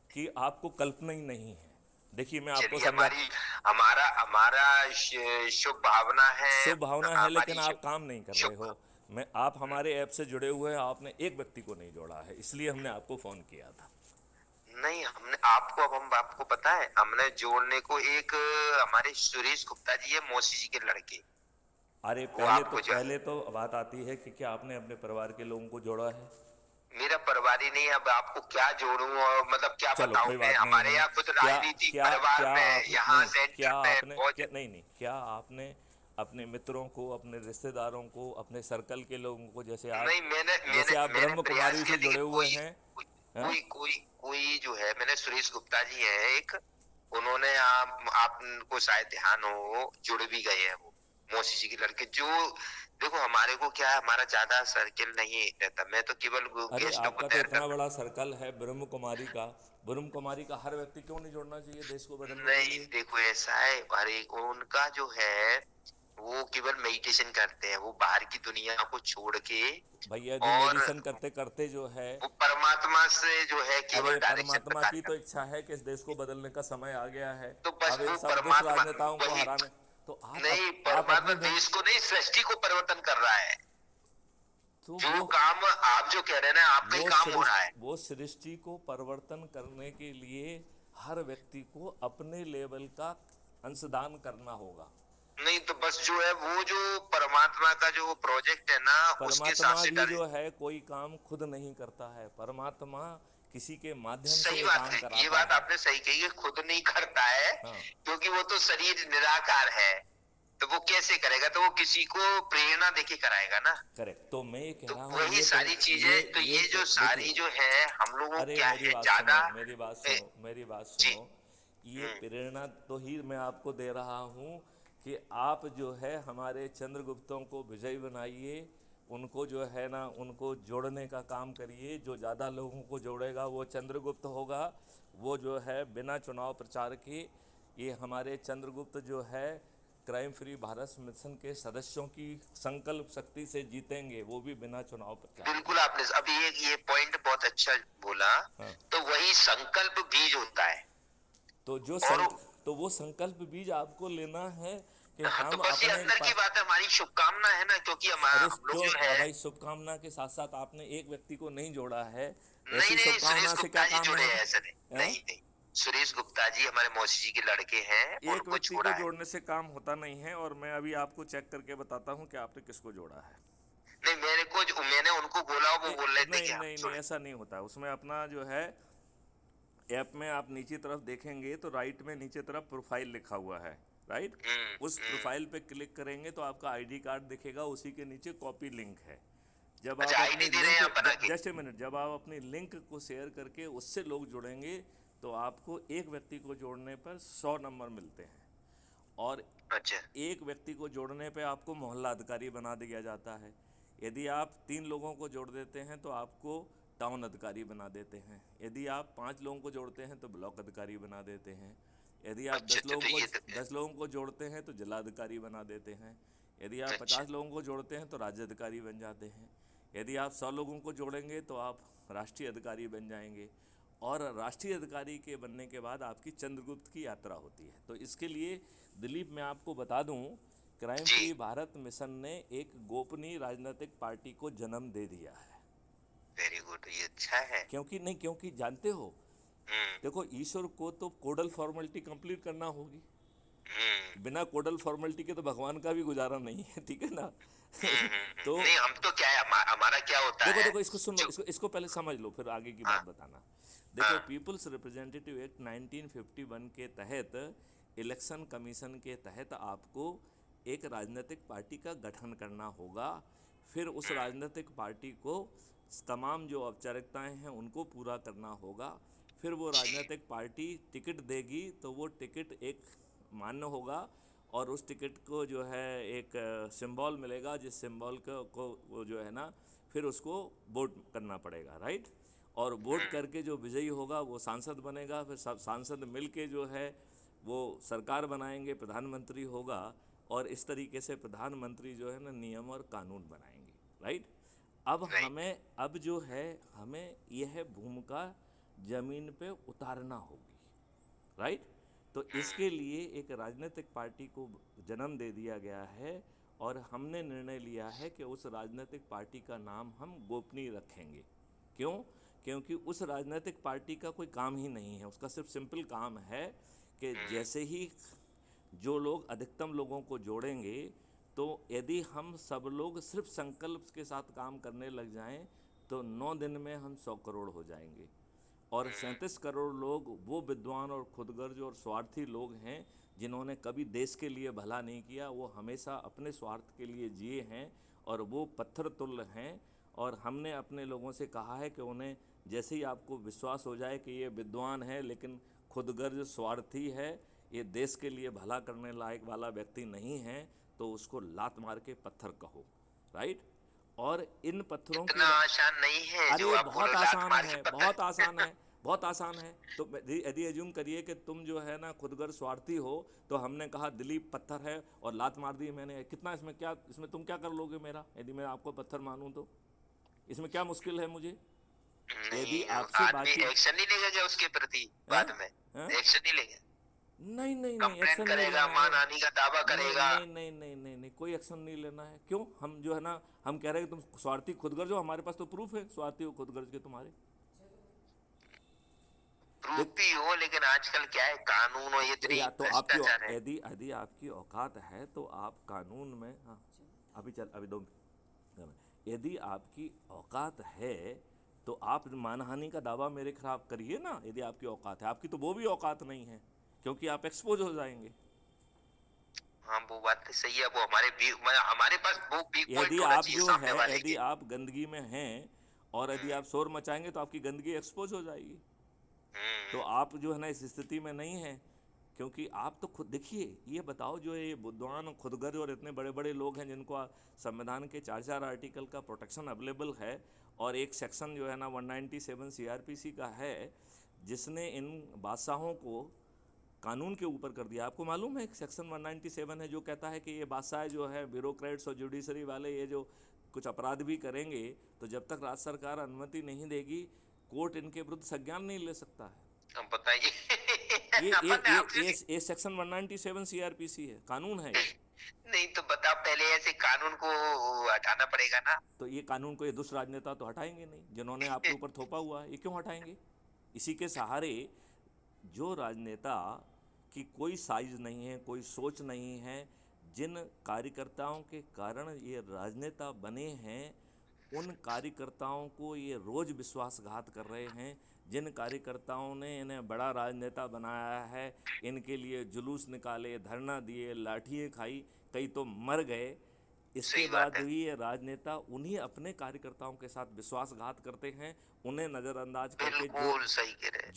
कि आपको कल्पना ही नहीं है। देखिए मैं आपको चलिए, समझा, हमारी हमारा हमारा शुभ भावना है, शुभ भावना है, लेकिन हमारी आप काम नहीं कर रहे हो। शुभ मैं आप हमारे ऐप से जुड़े हुए हैं, आपने एक व्यक्ति को नहीं जोड़ा है, इसलिए हमने आपको फ़ोन किया था। नहीं, हमने आपको, अब हम आपको पता है हमने जोड़ने को एक हमारे सुरेश गुप्ता जी है, मौसी जी के लड़के, अरे वो आपको जो पहले तो बात आती है कि क्या आपने अपने परिवार के लोगों को जोड़ा है? मेरा परिवार ही नहीं है, अब आपको क्या जोड़ूं और मतलब क्या चलो बताऊं कोई मैं, बात नहीं हमारे है। यहाँ कुछ क्या राजनीति क्या परिवार क्या में, आप यहाँ नहीं सेंटर क्या में आपने बहुत। क्या नहीं नहीं क्या आपने अपने मित्रों को, अपने रिश्तेदारों को, अपने सर्कल के लोगों को, नहीं, मैंने जैसे मैंने आप मैंने ब्रह्म प्रयास कुमारी किया से जुड़े लेकिन हुए कोई हैं, हाँ? कोई जो है, मैंने सुरेश गुप्ता जी है एक, उन्होंने आपको शायद ध्यान हो, जुड़ भी गए हैं वो, मौसी जी के लड़के जो। देखो हमारे को क्या है, हमारा ज्यादा सर्किल नहीं रहता, मैं तो केवल अरे गेस्टों को आपका तो तैयार इतना करता बड़ा सर्कल है ब्रह्म कुमारी का, ब्रह्म कुमारी का हर व्यक्ति क्यों नहीं जोड़ना चाहिए देश को हूँ। बदलने के नहीं लिए? देखो ऐसा है, अरे उनका जो है वो केवल मेडिटेशन करते हैं, वो बाहर की दुनिया को छोड़ के, भैया यदि और मेडिसन करते करते जो है, वो परमात्मा से जो है अरे केवल डायरेक्शन पे परमात्मा कार्य की तो करते इच्छा है कि इस देश को बदलने का समय आ गया है। हैं। तो बस अब इन वो सब दुष्ट परमात्मा, राजनेताओं को वही, हराने, तो नहीं आप परमात्मा अपनी भूमि, देश को नहीं, सृष्टि को परिवर्तन कर रहा है। तो जो काम आप जो कह रहे हैं ना, आपका ही काम हो रहा है। वो सृष्टि को परिवर्तन करने के लिए हर व्यक्ति को अपने लेवल का अंशदान करना होगा। नहीं तो बस जो है वो जो परमात्मा का जो प्रोजेक्ट है ना, उसके हिसाब परमात्मा से भी डाले। जो है कोई काम खुद नहीं करता है, परमात्मा किसी के माध्यम से सही ये बात काम है, ये कराता बात है। आपने सही कही है, खुद नहीं करता है, हाँ क्योंकि वो तो शरीर निराकार है, तो वो कैसे करेगा, तो वो किसी को प्रेरणा देके कराएगा ना। करेक्ट। तो मैं ये कह तो रहा हूँ वही सारी चीजें, तो ये जो सारी देखिए, जो है हम लोगों अरे क्या मेरी है बात सुनो, ज्यादा। मेरी बात ए, सुनो, मेरी बात जी। सुनो। ये हम्म। प्रेरणा तो ही मैं आपको दे रहा हूँ कि आप जो है हमारे चंद्रगुप्तों को विजयी बनाइए, उनको जो है ना उनको जोड़ने का काम करिए। जो ज़्यादा लोगों को जोड़ेगा वो चंद्रगुप्त होगा। वो जो है बिना चुनाव प्रचार के, ये हमारे चंद्रगुप्त जो है क्राइम फ्री भारत मिशन के सदस्यों की संकल्प शक्ति से जीतेंगे, वो भी बिना चुनाव प्रचार के। बिल्कुल, आपने अभी ये पॉइंट बहुत अच्छा बोला। हाँ, तो वही संकल्प बीज होता है। तो और तो वो संकल्प बीज आपको लेना है कि हाँ, तो हम बस ये अपने अंदर की बात है, हमारी शुभकामना है ना, क्योंकि अरे हम लोग क्यों जो है। भाई, शुभकामना के साथ साथ आपने एक व्यक्ति को नहीं जोड़ा है, नहीं ऐसी नहीं, सुरेश शुभकामना से क्या गुप्ता जी काम जुड़े हैं, बनेगा? ऐसे नहीं, हैं? नहीं नहीं, सुरेश गुप्ता जी हमारे मौसी जी के लड़के हैं, एक उनको व्यक्ति को छोड़ा है। जोड़ने से काम होता नहीं है, और मैं अभी आपको चेक करके बताता हूँ कि आपने किसको जोड़ा है। नहीं, मैंने उनको बोला, वो बोल रहे थे नहीं कि हम नहीं नहीं, जुड़े। ऐसा नहीं होता। उसमें अपना जो है ऐप में आप नीचे तरफ देखेंगे तो राइट में नीचे तरफ प्रोफाइल लिखा हुआ है, राइट। उस प्रोफाइल पे क्लिक करेंगे तो आपका आईडी कार्ड दिखेगा, उसी के नीचे कॉपी लिंक है। जब आप अच्छा, आईडी अपनी दे रहे लिंक, हैं आप बना के। जस्ट ए मिनट, जब आप अपनी लिंक को शेयर करके उससे लोग जुड़ेंगे तो आपको एक व्यक्ति को जोड़ने पर 100 नंबर मिलते हैं, और अच्छा। एक व्यक्ति को जोड़ने पे आपको मोहल्ला अधिकारी बना दिया जाता है। यदि आप 3 लोगों को जोड़ देते हैं तो आपको टाउन अधिकारी बना देते हैं। यदि आप 5 लोगों को जोड़ते हैं तो ब्लॉक अधिकारी बना देते हैं। यदि आप अच्छा अच्छा, तो ये तो 10 लोगों को जोड़ते हैं तो जिलाधिकारी बना देते हैं। यदि आप अच्छा। 50 लोगों को जोड़ते हैं तो राज्य अधिकारी बन जाते हैं। यदि आप 100 लोगों को जोड़ेंगे तो आप राष्ट्रीय अधिकारी बन जाएंगे, और राष्ट्रीय अधिकारी के बनने के बाद आपकी चंद्रगुप्त की यात्रा होती है। तो इसके लिए दिलीप, मैं आपको बता दूं, क्राइम जी। फ्री भारत मिशन ने एक गोपनीय राजनीतिक पार्टी को जन्म दे दिया है। वेरी गुड, ये अच्छा है। क्योंकि जानते हो, हम्म। देखो ईश्वर को तो कोडल फॉर्मेलिटी कंप्लीट करना होगी। हम्म। बिना कोडल फॉर्मेलिटी के तो भगवान का भी गुजारा नहीं है, ठीक है ना? तो नहीं, हम तो क्या है, हमारा क्या होता देखो है देखो, इसको सुनो, जो। इसको पहले समझ लो, फिर आगे की बात हाँ बताना। देखो, हाँ। पीपल्स रिप्रेजेंटेटिव एक्ट 1951 के तहत, इलेक्शन कमीशन के तहत आपको एक राजनीतिक पार्टी का गठन करना होगा। फिर उस राजनीतिक पार्टी को तमाम जो औपचारिकताएं हैं उनको पूरा करना होगा। फिर वो जी। राजनीतिक पार्टी टिकट देगी तो वो टिकट एक मान्य होगा, और उस टिकट को जो है एक सिंबल मिलेगा, जिस सिंबल को वो जो है ना फिर उसको वोट करना पड़ेगा, राइट। और वोट करके जो विजयी होगा वो सांसद बनेगा। फिर सब सांसद मिल के जो है वो सरकार बनाएंगे, प्रधानमंत्री होगा, और इस तरीके से प्रधानमंत्री जो है ना नियम और कानून बनाएंगे, राइट। राइट। अब जो है हमें यह भूमिका ज़मीन पे उतारना होगी, राइट। तो इसके लिए एक राजनीतिक पार्टी को जन्म दे दिया गया है, और हमने निर्णय लिया है कि उस राजनीतिक पार्टी का नाम हम गोपनीय रखेंगे। क्यों? क्योंकि उस राजनीतिक पार्टी का कोई काम ही नहीं है। उसका सिर्फ सिंपल काम है कि जैसे ही जो लोग अधिकतम लोगों को जोड़ेंगे, तो यदि हम सब लोग सिर्फ संकल्प के साथ काम करने लग जाएं तो 9 दिन में हम 100 करोड़ हो जाएंगे। और 37 करोड़ लोग वो विद्वान और खुदगर्ज और स्वार्थी लोग हैं जिन्होंने कभी देश के लिए भला नहीं किया, वो हमेशा अपने स्वार्थ के लिए जिए हैं, और वो पत्थर तुल्य हैं। और हमने अपने लोगों से कहा है कि उन्हें जैसे ही आपको विश्वास हो जाए कि ये विद्वान है लेकिन खुदगर्ज स्वार्थी है, ये देश के लिए भला करने लायक वाला व्यक्ति नहीं है, तो उसको लात मार के पत्थर कहो, राइट। और इन पत्थरों के इतना आसान नहीं है जो अरे आप बोलो बहुत लात आसान मार है, के बहुत पत्थर। आसान है, बहुत आसान है। तो यदि एज्यूम करिए कि तुम जो है ना खुदगर स्वार्थी हो, तो हमने कहा दिलीप पत्थर है और लात मार दी मैंने, कितना इसमें क्या, इसमें तुम क्या कर लोगे मेरा, यदि मैं आपको पत्थर मानूं तो इसमें क्या मुश्किल है मुझे? यदि नहीं, आपसे आदमी बातचीत एक्शन नहीं लेगा क्या उसके प्रति है, बाद में? है? एक्शन नहीं लेगा, नहीं नहीं नहीं, कंप्लेन एक्शन नहीं करेगा, लेना है। मानहानि का दावा नहीं करेगा। नहीं नहीं नहीं नहीं नहीं, कोई एक्शन नहीं लेना है। क्यों? हम जो है ना, हम कह रहे हैं कि तुम स्वार्थी खुदगर्ज हो, हमारे पास तो प्रूफ है स्वार्थी हो खुदगर्ज के तुम्हारे। प्रूफ देख, भी हो, लेकिन आजकल क्या है, कानून और इतनी या तो आपकी भ्रष्टाचार है। यदि यदि आपकी औकात है तो आप कानून में, हाँ अभी चल, अभी दो, यदि आपकी औकात है तो आप मानहानि का दावा मेरे खिलाफ करिए ना, यदि आपकी औकात है। आपकी तो वो भी औकात नहीं है, क्योंकि आप एक्सपोज हो जाएंगे। हाँ, वो बात तो सही है, वो हमारे पास वो वीक यदि पॉइंट होना आप चाहिए जो सामने है, वाले यदि के। आप गंदगी में हैं और यदि आप शोर मचाएंगे तो आपकी गंदगी एक्सपोज हो जाएगी। तो हम्म। आप जो है ना इस स्थिति में नहीं है, क्योंकि आप तो खुद देखिए, ये बताओ जो ये बुद्धवान खुदगर्ज और इतने बड़े बड़े लोग हैं जिनको संविधान के 4 आर्टिकल का प्रोटेक्शन अवेलेबल है, और एक सेक्शन जो है ना 197 सीआरपीसी का है, जिसने इन बादशाहों को कानून के ऊपर कर दिया। आपको मालूम है एक सेक्शन 197 है जो कहता है कि ये बादशाह जो है, ब्यूरोक्रेट्स और जुडिशरी वाले, ये जो कुछ अपराध भी करेंगे तो जब तक राज्य सरकार अनुमति नहीं देगी, कोर्ट इनके विरुद्ध संज्ञान नहीं ले सकता है। अब बताइए। ये अपन आपसे ये सेक्शन 197 सीआरपीसी है, कानून है ये। नहीं तो बता, पहले ऐसे कानून को हटाना पड़ेगा ना। तो ये कानून को ये दुष्ट राजनेता तो हटाएंगे नहीं, जिन्होंने आपके ऊपर थोपा हुआ है, ये क्यों हटाएंगे? इसी के सहारे जो राजनेता की कोई साइज नहीं है, कोई सोच नहीं है, जिन कार्यकर्ताओं के कारण ये राजनेता बने हैं, उन कार्यकर्ताओं को ये रोज़ विश्वासघात कर रहे हैं। जिन कार्यकर्ताओं ने इन्हें बड़ा राजनेता बनाया है, इनके लिए जुलूस निकाले, धरना दिए, लाठियाँ खाई, कई तो मर गए, इसके सही बात बाद है। भी ये राजनेता उन्हीं अपने कार्यकर्ताओं के साथ विश्वासघात करते हैं, उन्हें नज़रअंदाज करके, जो बिल्कुल सही कह रहे हैं।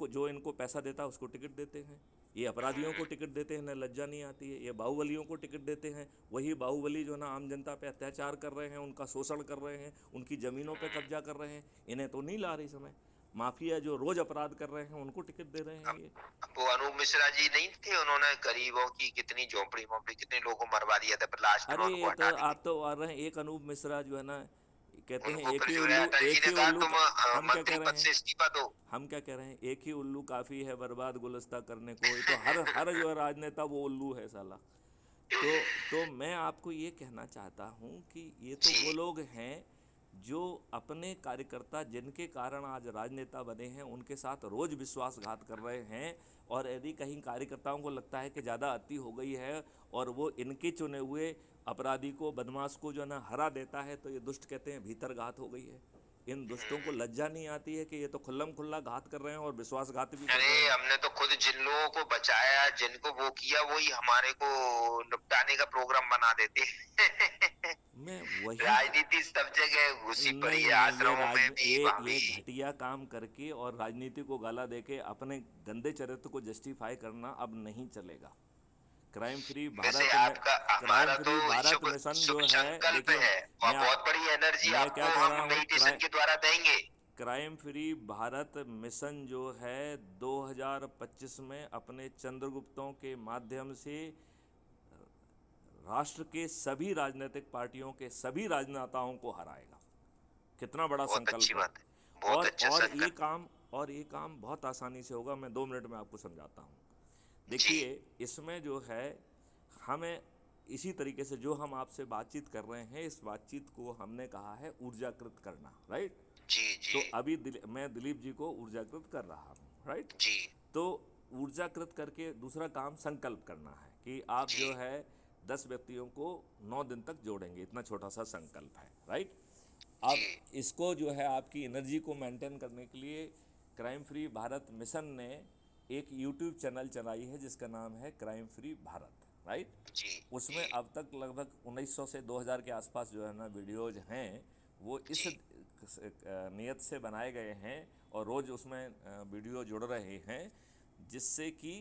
जो इनको पैसा देता है उसको टिकट देते हैं। ये अपराधियों को टिकट देते हैं, न लज्जा नहीं आती है। ये बाहुबलियों को टिकट देते हैं, वही बाहुबली जो ना आम जनता पे अत्याचार कर रहे हैं, उनका शोषण कर रहे हैं, उनकी ज़मीनों पे कब्जा कर रहे हैं। इन्हें तो नहीं ला रही समय। माफिया जो रोज़ अपराध कर रहे हैं उनको टिकट दे रहे हैं ये। वो अनूप मिश्रा जी नहीं थे, उन्होंने गरीबों की कितनी झोंपड़ी मोपड़ी, कितने लोगों को मरवा दिया था, पर लास्ट में अरे उनको ये तो हटा दिए। आप तो आ रहे हैं, एक अनूप मिश्रा जो है ना, कहते हैं उनको एक फिर ही जो है उल्लू, अटल जी एक ने ही कहा उल्लू तुम हम क्या कह मंत्री रहे पद हैं, से इस्तीफा दो। हम क्या कह रहे हैं, एक ही उल्लू काफ़ी है बर्बाद गुलस्ता करने को। ये तो हर जो है राजनेता वो उल्लू है साला। तो तो मैं आपको ये कहना चाहता हूँ कि ये तो वो जी। लोग हैं जो अपने कार्यकर्ता, जिनके कारण आज राजनेता बने हैं, उनके साथ रोज़ विश्वासघात कर रहे हैं। और यदि कहीं कार्यकर्ताओं को लगता है कि ज़्यादा अति हो गई है और वो इनके चुने हुए अपराधी को, बदमाश को जो है ना हरा देता है, तो ये दुष्ट कहते हैं भीतर घात हो गई है। इन दुष्टों को लज्जा नहीं आती है कि ये तो खुल्लम खुल्ला घात कर रहे हैं और विश्वासघात भी कर अरे रहे हैं। हमने तो खुद जिन लोगों को बचाया, जिनको वो किया, वही हमारे को निपटाने का प्रोग्राम बना देते हैं। मैं वही राजनीति सब जगह घुसी पड़ी नहीं है, नहीं, आश्रमों में भी, वहां ये भी। घटिया काम करके और राजनीति को गाला देके अपने गंदे चरित्र को जस्टिफाई करना अब नहीं चलेगा। क्राइम फ्री वैसे भारत में, आपका क्राइम हमारा तो फ्री भारत शुभ मिशन शुभ जो है, संकल्प देखिए, है, और मैं बहुत बड़ी एनर्जी मैं क्या आपको कह हम रहा हूँ, मेडिटेशन के द्वारा देंगे। क्राइम फ्री भारत मिशन जो है 2025 में अपने चंद्रगुप्तों के माध्यम से राष्ट्र के सभी राजनीतिक पार्टियों के सभी राजनेताओं को हराएगा। कितना बड़ा बहुत अच्छी संकल्प है। बात है, बहुत अच्छा संकल्प। और ये काम बहुत आसानी से होगा। मैं 2 मिनट में आपको समझाता हूँ। जी देखिए, इसमें जो है, हमें इसी तरीके से जो हम आपसे बातचीत कर रहे हैं, इस बातचीत को हमने कहा है ऊर्जाकृत करना, राइट। जी तो जी अभी मैं दिलीप जी को ऊर्जाकृत कर रहा हूँ, राइट। जी तो ऊर्जाकृत करके दूसरा काम संकल्प करना है कि आप जी जो है 10 व्यक्तियों को 9 दिन तक जोड़ेंगे। इतना छोटा सा संकल्प है, राइट। अब जी इसको जो है आपकी एनर्जी को मेंटेन करने के लिए क्राइम फ्री भारत मिशन ने एक यूट्यूब चैनल चलाई है जिसका नाम है क्राइम फ्री भारत, राइट। जी उसमें जी अब तक लगभग 1900 से 2000 के आसपास जो है ना वीडियोज हैं। वो इस जी नियत से बनाए गए हैं और रोज़ उसमें वीडियो जुड़ रहे हैं, जिससे कि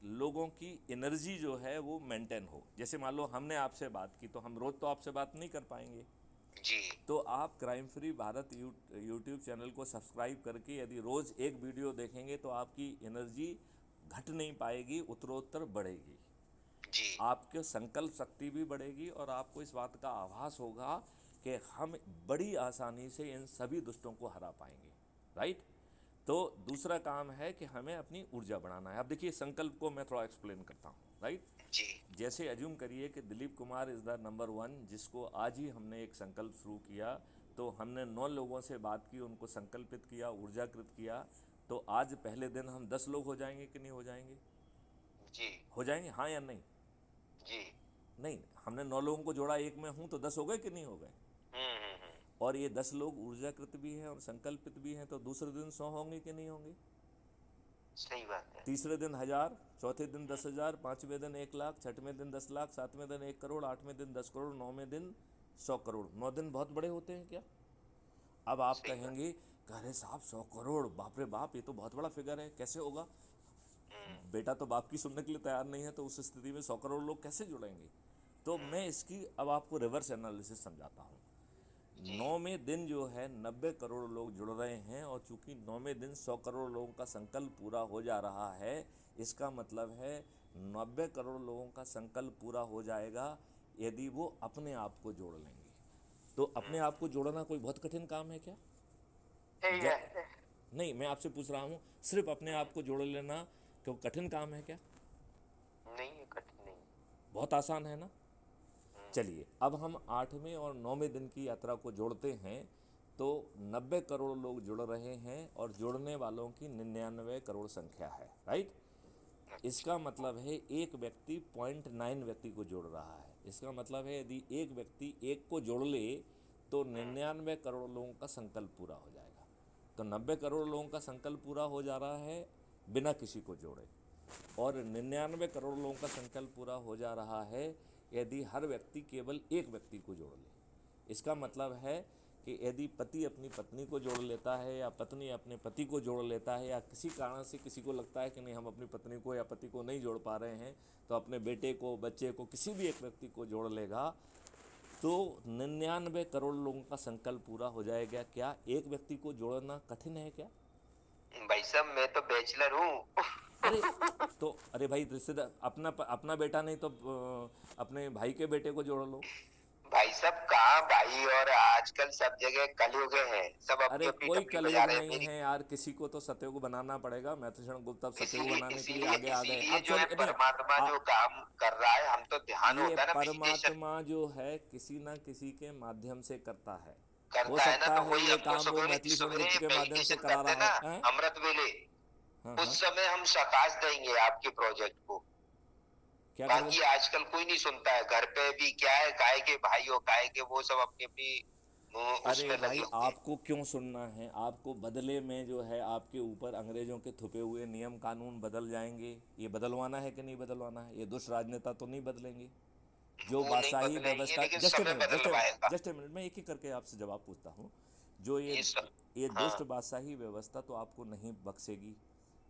लोगों की एनर्जी जो है वो मेंटेन हो। जैसे मान लो हमने आपसे बात की, तो हम रोज़ तो आपसे बात नहीं कर पाएंगे, जी तो आप crime free Bharat YouTube channel को सब्सक्राइब करके यदि रोज़ एक वीडियो देखेंगे तो आपकी एनर्जी घट नहीं पाएगी, उत्तरोत्तर बढ़ेगी। जी आपके संकल्प शक्ति भी बढ़ेगी और आपको इस बात का आभास होगा कि हम बड़ी आसानी से इन सभी दुष्टों को हरा पाएंगे, राइट। तो दूसरा काम है कि हमें अपनी ऊर्जा बढ़ाना है। अब देखिए संकल्प को मैं थोड़ा एक्सप्लेन करता हूँ, राइट। जी जैसे अज्यूम करिए कि Dilip Kumar is the number 1, जिसको आज ही हमने एक संकल्प शुरू किया, तो हमने 9 लोगों से बात की, उनको संकल्पित किया, ऊर्जाकृत किया, तो आज पहले दिन हम 10 लोग हो जाएंगे कि नहीं हो जाएंगे? जी हो जाएंगे, हाँ या नहीं? जी नहीं, हमने 9 लोगों को जोड़ा, एक मैं हूँ, तो 10 हो गए कि नहीं हो गए? हम्म। और ये 10 लोग ऊर्जाकृत भी हैं और संकल्पित भी हैं, तो दूसरे दिन 100 होंगे कि नहीं होंगे? सही बात है। तीसरे दिन 1000, चौथे दिन 10,000, पाँचवें दिन 1,00,000, छठवें दिन 10,00,000, सातवें दिन 1 करोड़, आठवें दिन 10 करोड़, नौवें दिन 100 करोड़। 9 दिन बहुत बड़े होते हैं क्या? अब आप सही बात। कहेंगे कि अरे साहब 100 करोड़, बाप रे बाप, ये तो बहुत बड़ा फिगर है, कैसे होगा? हम्म बेटा तो बाप की सुनने के लिए तैयार नहीं है, तो उस स्थिति में 100 करोड़ लोग कैसे जुड़ेंगे? तो मैं इसकी अब आपको रिवर्स एनालिसिस समझाता हूँ। जी 9वें दिन जो है 90 करोड़ लोग जुड़ रहे हैं, और चूंकि 9वें दिन 100 करोड़ लोगों का संकल्प पूरा हो जा रहा है, इसका मतलब है 90 करोड़ लोगों का संकल्प पूरा हो जाएगा यदि वो अपने आप को जोड़ लेंगे। तो अपने आप को जोड़ना कोई बहुत कठिन काम है क्या? सही ज... बात है। नहीं, मैं आपसे पूछ रहा हूँ, सिर्फ अपने आप को जोड़ लेना क्यों कठिन काम है क्या? नहीं है, कठिन नहीं। बहुत आसान है ना। हम्म चलिए अब हम 8वें और 9वें दिन की यात्रा को जोड़ते हैं, तो 90 करोड़ लोग जुड़ रहे हैं और जुड़ने वालों की 99 करोड़ संख्या है, राइट। अच्छा। इसका मतलब है एक व्यक्ति 0.9 व्यक्ति को जोड़ रहा है। इसका मतलब है यदि एक व्यक्ति एक को जोड़ ले तो 99 करोड़ लोगों का संकल्प पूरा हो जाएगा। तो 90 करोड़ लोगों का संकल्प पूरा हो जा रहा है बिना किसी को जोड़े, और 99 करोड़ लोगों का संकल्प पूरा हो जा रहा है यदि हर व्यक्ति केवल एक व्यक्ति को जोड़ ले। इसका मतलब है कि यदि पति अपनी पत्नी को जोड़ लेता है, या पत्नी अपने पति को जोड़ लेता है, या किसी कारण से किसी को लगता है कि नहीं हम अपनी पत्नी को या पति को नहीं जोड़ पा रहे हैं, तो अपने बेटे को, बच्चे को, किसी भी एक व्यक्ति को जोड़ लेगा, तो 99 करोड़ लोगों का संकल्प पूरा हो जाएगा। क्या एक व्यक्ति को जोड़ना कठिन है क्या? भाई साहब मैं तो बैचलर हूँ। अरे तो अरे भाई, रिश्तेदार अपना बेटा नहीं तो अपने भाई के बेटे को जोड़ लो। भाई साहब कहाँ भाई, और आजकल सब जगह कलयुग है, सब अपनी अरे अपनी कोई टपरी बजा कलयुग रहे हैं नहीं मेरी। है यार, किसी को तो सतयुग बनाना पड़ेगा। मैथुषण गुप्ता अब सतयुग इसीलिए बनाने के लिए इसीलिए आगे आ गए। इसीलिए अब जो है चलिए नहीं, परमात्मा आ, जो काम कर रहा है, हम तो ध्यान ये होता है ना, मेडिटेशन परमात्मा जो है किसी ना किसी के माध्यम से करता है। हो करता है ना, सकता तो है वही ये हम लोग काम वो सवेरे मैथिलीषण सवेरे गुप्त के माध्यम से मेडिटेशन करा करते रहा हैं ना, हो हैं? अमृत वेले। हाँ हाँ। उस समय हम सकाश देंगे आपके प्रोजेक्ट को। क्या कर दे? बाकी आजकल कोई नहीं सुनता है, घर पे भी क्या है, काय के भाई हो, काय के वो सब अपनी अपनी अरे उसमें लगे भाई होंगे। आपको क्यों सुनना है? आपको बदले में जो है आपके ऊपर अंग्रेजों के थुपे हुए नियम कानून बदल जाएंगे। ये बदलवाना है कि नहीं बदलवाना है? ये दुष्ट राजनेता तो नहीं बदलेंगे। जो वो नहीं बादशाही बदलेंगे, व्यवस्था, लेकिन जस्ट ए समय मिनट, बदलवाएगा। जस्ट ए मिनट, मैं एक एक करके आपसे जवाब पूछता हूँ। जो ये सब। ये दुष्ट हाँ बादशाही व्यवस्था तो आपको नहीं बख्शेगी।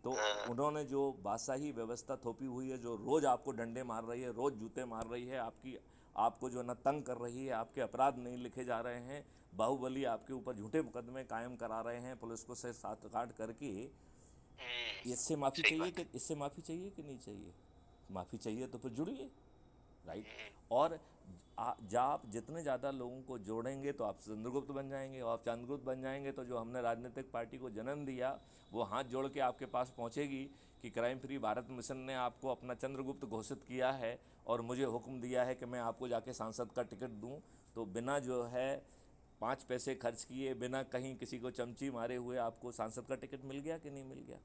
तो हाँ उन्होंने जो बादशाही व्यवस्था थोपी हुई है, जो रोज़ आपको डंडे मार रही है, रोज़ जूते मार रही है, आपको जो है ना तंग कर रही है, आपके अपराध नहीं लिखे जा रहे हैं, बाहुबली आपके ऊपर झूठे मुकदमे कायम करा रहे हैं पुलिस को से साथ काट करके, इससे माफ़ी सही चाहिए बात कि है। इससे माफ़ी चाहिए कि नहीं चाहिए? माफ़ी चाहिए तो फिर जुड़िए, राइट। हम्म, और आप जितने ज़्यादा लोगों को जोड़ेंगे तो आप चंद्रगुप्त बन जाएंगे, और आप चंद्रगुप्त बन जाएंगे तो जो हमने राजनीतिक पार्टी को जन्म दिया वो हाथ जोड़ के आपके पास पहुंचेगी कि क्राइम फ्री भारत मिशन ने आपको अपना चंद्रगुप्त घोषित किया है और मुझे हुक्म दिया है कि मैं आपको जाके सांसद का टिकट दूं। तो बिना जो है 5 पैसे खर्च किए, बिना कहीं किसी को चमची मारे हुए आपको सांसद का टिकट मिल गया कि नहीं मिल गया?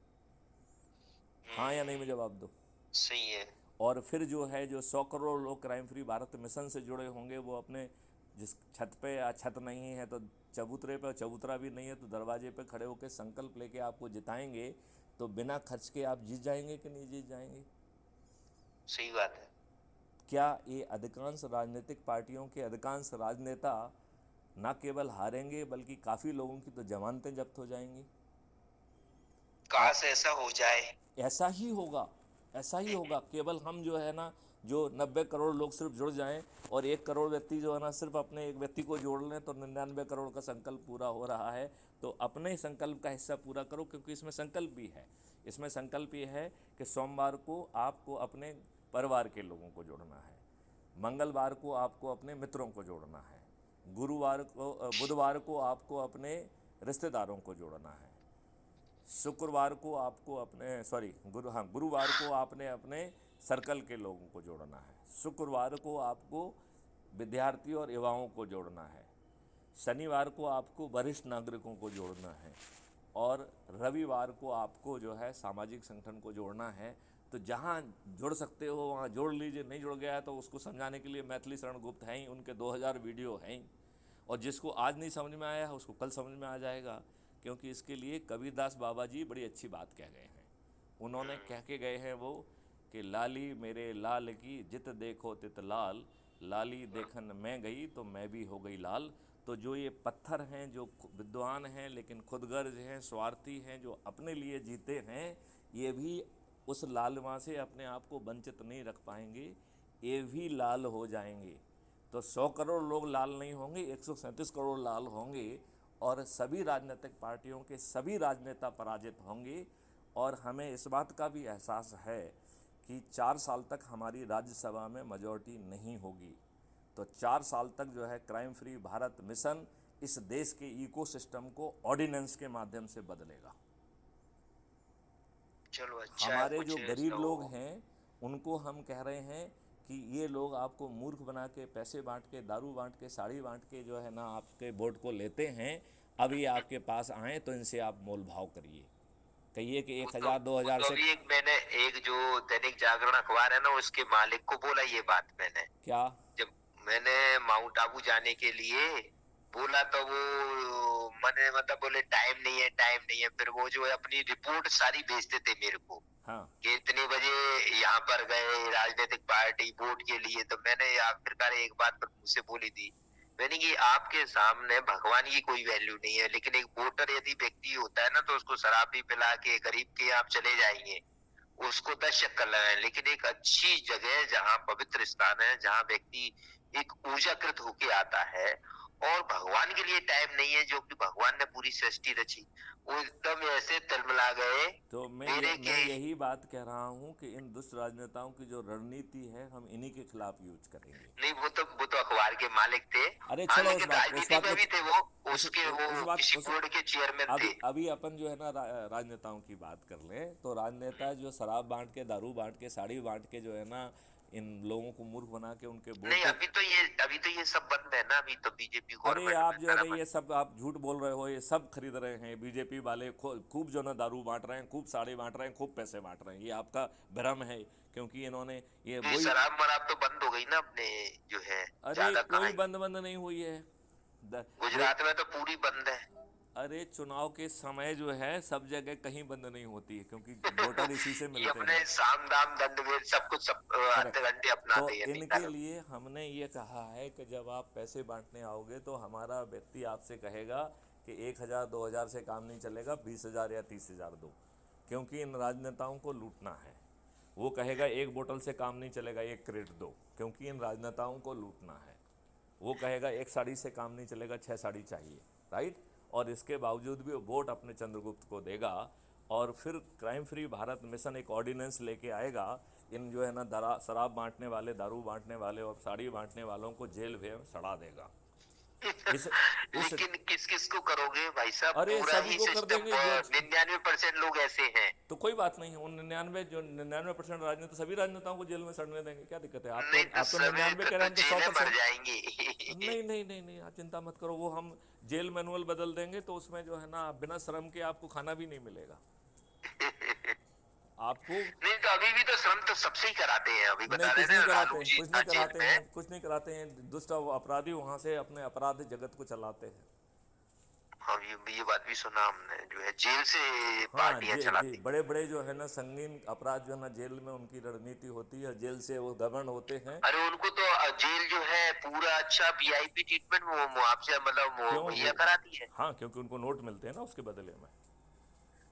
हाँ या नहीं में जवाब दो। सही है। और फिर जो है जो 100 करोड़ लोग क्राइम फ्री भारत मिशन से जुड़े होंगे, वो अपने जिस छत पे, या छत नहीं है तो चबूतरे पे, चबूतरा भी नहीं है तो दरवाजे पे खड़े होकर संकल्प लेके आपको जिताएंगे, तो बिना खर्च के आप जीत जाएंगे कि नहीं जीत जाएंगे? सही बात है। क्या ये अधिकांश राजनीतिक पार्टियों के अधिकांश राजनेता ना केवल हारेंगे बल्कि काफ़ी लोगों की तो जमानतें जब्त हो जाएंगी। और काश ऐसा हो जाए। ऐसा ही होगा, ऐसा ही होगा। केवल हम जो है ना, जो 90 करोड़ लोग सिर्फ जुड़ जाएं और 1 करोड़ व्यक्ति जो है ना सिर्फ अपने एक व्यक्ति को जोड़ लें तो 99 करोड़ का संकल्प पूरा हो रहा है। तो अपने ही संकल्प का हिस्सा पूरा करो, क्योंकि इसमें संकल्प भी है। इसमें संकल्प ये है कि सोमवार को आपको अपने परिवार के लोगों को जोड़ना है, मंगलवार को आपको अपने मित्रों को जोड़ना है, बुधवार को आपको अपने रिश्तेदारों को जोड़ना है, शुक्रवार को आपको अपने गुरुवार को आपने अपने सर्कल के लोगों को जोड़ना है, शुक्रवार को आपको विद्यार्थी और युवाओं को जोड़ना है, शनिवार को आपको वरिष्ठ नागरिकों को जोड़ना है, और रविवार को आपको जो है सामाजिक संगठन को जोड़ना है। तो जहाँ जुड़ सकते हो वहाँ जोड़ लीजिए। नहीं जुड़ गया है तो उसको समझाने के लिए मैथिली शरण गुप्त हैं ही, उनके 2000 वीडियो हैं ही। और जिसको आज नहीं समझ में आया उसको कल समझ में आ जाएगा, क्योंकि इसके लिए कबीरदास बाबा जी बड़ी अच्छी बात कह गए हैं। उन्होंने कह के गए हैं वो कि लाली मेरे लाल की जित देखो तित लाल, लाली देखन मैं गई तो मैं भी हो गई लाल। तो जो ये पत्थर हैं, जो विद्वान हैं लेकिन खुदगर्ज हैं, स्वार्थी हैं, जो अपने लिए जीते हैं, ये भी उस लालवा से अपने आप को वंचित नहीं रख पाएंगे, ये भी लाल हो जाएंगे। तो 100 करोड़ लोग लाल नहीं होंगे, 137 करोड़ लाल होंगे, और सभी राजनीतिक पार्टियों के सभी राजनेता पराजित होंगे। और हमें इस बात का भी एहसास है कि 4 साल तक हमारी राज्यसभा में मेजॉरिटी नहीं होगी। तो 4 साल तक जो है क्राइम फ्री भारत मिशन इस देश के इकोसिस्टम को ऑर्डिनेंस के माध्यम से बदलेगा। चलो अच्छा है, हमारे कुछ जो गरीब तो लोग हैं उनको हम कह रहे हैं कि ये लोग आपको मूर्ख बना के, पैसे बांट के, दारू बांट के, साड़ी बांट के जो है ना आपके वोट को लेते हैं। अब ये आपके पास आए तो इनसे आप मोल भाव करिए, कहिए कि वो 1000 वो 2000 तो से। अभी मैंने एक जो दैनिक जागरण अखबार है ना, उसके मालिक को बोला ये बात मैंने। क्या? जब मैंने माउंट आबू जाने के लिए बोला तो वो मैंने मतलब बोले टाइम नहीं है, टाइम नहीं है। फिर वो जो है अपनी रिपोर्ट सारी भेजते थे मेरे को हाँ कि इतने बजे यहाँ पर गए राजनीतिक पार्टी वोट के लिए। तो मैंने आखिरकार एक बात पर मुझसे बोली थी, मैंने कि आपके सामने भगवान की कोई वैल्यू नहीं है, लेकिन एक वोटर यदि व्यक्ति होता है ना तो उसको शराब भी पिला के गरीब के आप चले जाएंगे, उसको 10 चक्कर लगाए। लेकिन एक अच्छी जगह जहाँ पवित्र स्थान है, जहाँ व्यक्ति एक ऊर्जाकृत होके आता है, और भगवान के लिए टाइम नहीं है, जो कि भगवान ने पूरी सृष्टि रची, वो एकदम ऐसे तलमला गए तो मेरे मैं के। यही बात कह रहा हूँ कि इन दुष्ट राजनेताओं की जो रणनीति है हम इन्हीं के खिलाफ यूज करेंगे। नहीं, वो तो अखबार के मालिक थे। अरे हाँ, छोड़ो लेकिन उस राजनीति बात में भी थे वो, उसके उस वो बात किसी उस बोर्ड के चेयरमैन थे। अभी अपन जो है ना राजनेताओं की बात कर लें तो राजनेता जो शराब बांट के, दारू बांट के, साड़ी बांट के जो है ना इन लोगों को मूर्ख बना के उनके नहीं, वोटों। अभी तो ये सब बंद है ना, अभी तो बीजेपी अरे गवर्नमेंट आप में जो है ना था। ये सब आप झूठ बोल रहे हो, ये सब खरीद रहे हैं बीजेपी वाले, खूब जो है ना दारू बांट रहे हैं, खूब साड़ी बांट रहे हैं, खूब पैसे बांट रहे हैं। ये आपका भ्रम है, क्योंकि इन्होंने ये ये वही। शराब मराब तो बंद हो गई ना अपने, जो है अरे ज्यादा कोई कहाँ। बंद नहीं हुई है। जो गुजरात में तो पूरी बंद है। अरे चुनाव के समय जो है सब जगह कहीं बंद नहीं होती है, क्योंकि वोटर इसी से ये मिलते अपने हैं। साम दाम दंड भेद सब कुछ सब करेक्ट। आधे घंटे तो अपनाते हैं, नहीं इनके कर। लिए हमने ये कहा है कि जब आप पैसे बांटने आओगे तो हमारा व्यक्ति आपसे कहेगा कि 1000 2000 से काम नहीं चलेगा, 20,000 या 30,000 दो, क्योंकि इन राजनेताओं को लूटना है। वो कहेगा एक बोतल से काम नहीं चलेगा, 1 क्रेट दो, क्योंकि इन राजनेताओं को लूटना है। वो कहेगा 1 साड़ी से काम नहीं चलेगा, 6 साड़ी चाहिए, राइट। और इसके बावजूद भी वो वोट अपने चंद्रगुप्त को देगा, और फिर क्राइम फ्री भारत मिशन एक ऑर्डिनेंस लेके आएगा। इन जो है ना शराब बांटने वाले, दारू बांटने वाले और साड़ी बांटने वालों को जेल में सड़ा देगा। इस लेकिन किस किस को करोगे भाई साहब, अरे पूरा सभी ही को कर सिस्टम देंगे जो। 99% लोग ऐसे हैं। तो कोई बात नहीं, उन 99% राजनेता, सभी राजनेताओं को जेल में सड़ने देंगे, क्या दिक्कत है? नहीं तो आप तो सभी 99 तो, कह रहे हैं, हम तो जेलें मर 100%। जाएंगी। नहीं नहीं नहीं नहीं, आप चिंता मत करो, वो हम जेल मैनुअल बदल देंगे तो उसमें जो है ना बिना श्रम के आपको खाना भी नहीं मिलेगा आपको। नहीं तो अभी भी तो श्रम तो सबसे ही कराते हैं, अभी नहीं बता रहे कुछ थे नहीं कराते लालू हैं, जी कुछ था नहीं जेल कराते हैं, में। कुछ नहीं कराते हैं। दुष्ट अपराधी वहां से अपने अपराध जगत को चलाते हैं। हाँ, ये बात भी सुना हमने, जो है जेल से हाँ पार्टियां जी, चलाती। बड़े बड़े जो है ना संगीन अपराध जो है ना जेल में उनकी रणनीति होती है, जेल से वो गवर्न होते हैं। अरे उनको तो जेल जो है पूरा अच्छा वीआईपी ट्रीटमेंट मुआवजा मतलब क्यों मुहैया वो, कराती है। हाँ क्योंकि उनको नोट मिलते हैं ना उसके बदले में।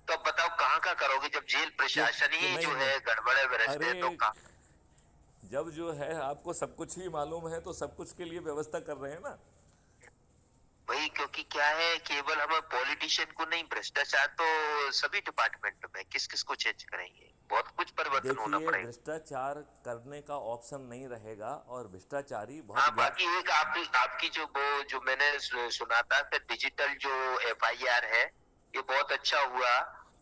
तो अब बताओ कहाँ का करोगे जब जेल प्रशासन ही नहीं जो नहीं, है गड़बड़ है, भ्रष्ट अरे है, तो कहाँ। जब जो है आपको सब कुछ ही मालूम है तो सब कुछ के लिए व्यवस्था कर रहे हैं ना। वही, क्योंकि क्या है, केवल हमें पॉलिटिशियन को नहीं, भ्रष्टाचार तो सभी डिपार्टमेंट में, किस किस को चेंज करेंगे, बहुत कुछ परिवर्तन होना देखिए पड़ेगा। भ्रष्टाचार करने का ऑप्शन नहीं रहेगा और भ्रष्टाचारी हाँ, बहुत बाकी एक आपकी जो वो जो मैंने सुना था कि डिजिटल जो एफआईआर है ये बहुत अच्छा हुआ,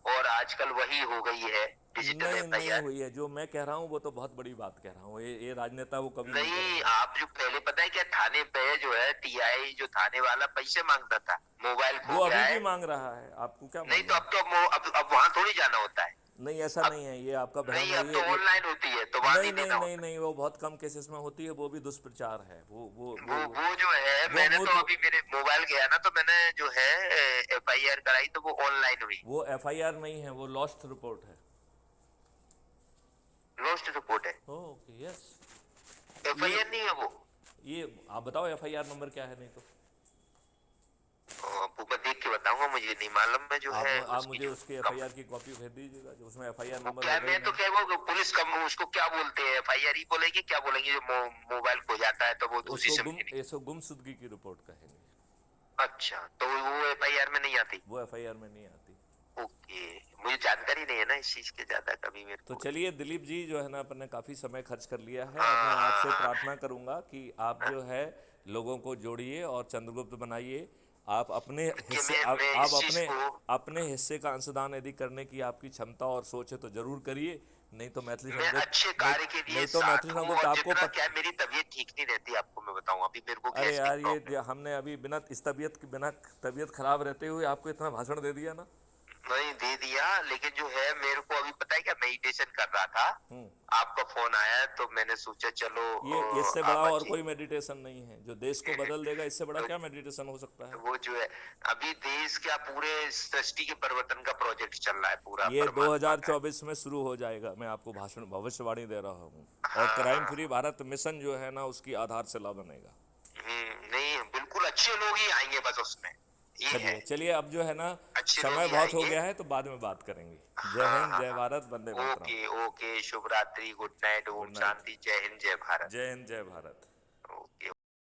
और आजकल वही हो गई है डिजिटल नहीं नहीं एफआईआर। हुई है। जो मैं कह रहा हूँ वो तो बहुत बड़ी बात कह रहा हूँ, ये राजनेता वो कभी नहीं नहीं, करेंगे। आप जो पहले पता है क्या, थाने पे जो है टीआई जो थाने वाला पैसे मांगता था, मोबाइल वो खो गया अभी भी है। मांग रहा है, आपको क्या नहीं तो मालूम। अब तो अब वहां थोड़ी जाना होता है। नहीं ऐसा अब नहीं है, ये आपका भ्रम नहीं, है। अब तो ये ऑनलाइन होती है तो वहां नहीं नहीं नहीं देना नहीं होता। नहीं, वो बहुत कम केसेस में होती है, वो भी दुष्प्रचार है। वो जो है, वो मैंने तो मूर्ख, अभी मेरे मोबाइल गया ना, तो मैंने जो है एफआईआर कराई तो वो ऑनलाइन हुई। वो एफआईआर नहीं है, वो लॉस्ट रिपोर्ट है। लॉस्ट रिपोर्ट है, ओके यस। ये एफआईआर नहीं है वो। ये आप बताओ एफआईआर नंबर क्या है, नहीं तो आपको मैं देख के बताऊंगा, मुझे नहीं मालूम है जो है आप उसकी मुझे जो उसके कम। एफआईआर की कॉपी भेज दीजिएगा, जो उसमें एफआईआर वो नंबर क्या, होगा ही मैं तो नहीं। क्या वो पुलिस कम उसको क्या बोलते हैं, एफआईआर ही बोलेंगे, क्या बोलेंगे, जो मोबाइल खो जाता है तो वो तो उसी उसको से गुम, मिलेगी। इसको गुमशुदगी की रिपोर्ट कहेंगे। अच्छा, तो वो एफआईआर में नहीं आती। वो एफआईआर में नहीं आती। ओके, मुझे जानकारी नहीं है ना इस चीज के ज्यादा, कभी मेरे तो को। चलिए दिलीप जी, जो है ना अपन ने काफ़ी समय खर्च कर लिया है। अब मैं हाँ हाँ आपसे हाँ प्रार्थना करूंगा कि आप जो है लोगों को जोड़िए और चंद्रगुप्त बनाइए। आप अपने कि हिस्से मैं आप इस चीज अपने को, अपने हिस्से का अंशदान यदि करने की आपकी क्षमता और सोच है तो जरूर करिए। नहीं तो मैथिली मैं संगीत, अच्छे नहीं कार्य के लिए नहीं तो साथ मैथिली हूँ, संगीत और आपको जितना क्या, मेरी तबीयत ठीक नहीं रहती, आपको मैं बताऊं, अभी मेरे को अरे गैस की यार, प्रॉब्लम। हमने अभी बिना इस तबीयत के, बिना तबीयत खराब रहते हुए आपको इतना भाषण दे दिया ना। नहीं दे दिया, लेकिन जो है मेरे को अभी पता है क्या, मेडिटेशन कर रहा था, हम्म। आपका फोन आया तो मैंने सोचा चलो ये इससे बड़ा आप और अच्छी। कोई मेडिटेशन नहीं है जो देश को बदल देगा। इससे बड़ा तो क्या मेडिटेशन हो सकता है। वो जो है, अभी देश क्या पूरे सृष्टि के परिवर्तन का प्रोजेक्ट चल रहा है पूरा ये परमात्मा का। 2024 में शुरू हो जाएगा, मैं आपको भाषण भविष्यवाणी दे रहा हूँ। और हाँ क्राइम हाँ। फ्री भारत मिशन जो है ना, उसकी आधारशिला बनेगा। नहीं, बिल्कुल अच्छे लोग ही आएंगे बस उसमें, ये है। चलिए चलिए, अब जो है ना अच्छे लोग समय ही बहुत हो आएंगे। गया है तो बाद में बात करेंगे। जय हाँ हिंद, हाँ जय हाँ। भारत, वंदे मातरम। ओके ओके, शुभ रात्रि, गुड नाइट, ओम गुड नाइट। शांति, जय हिंद, जय भारत। जय हिंद, जय भारत।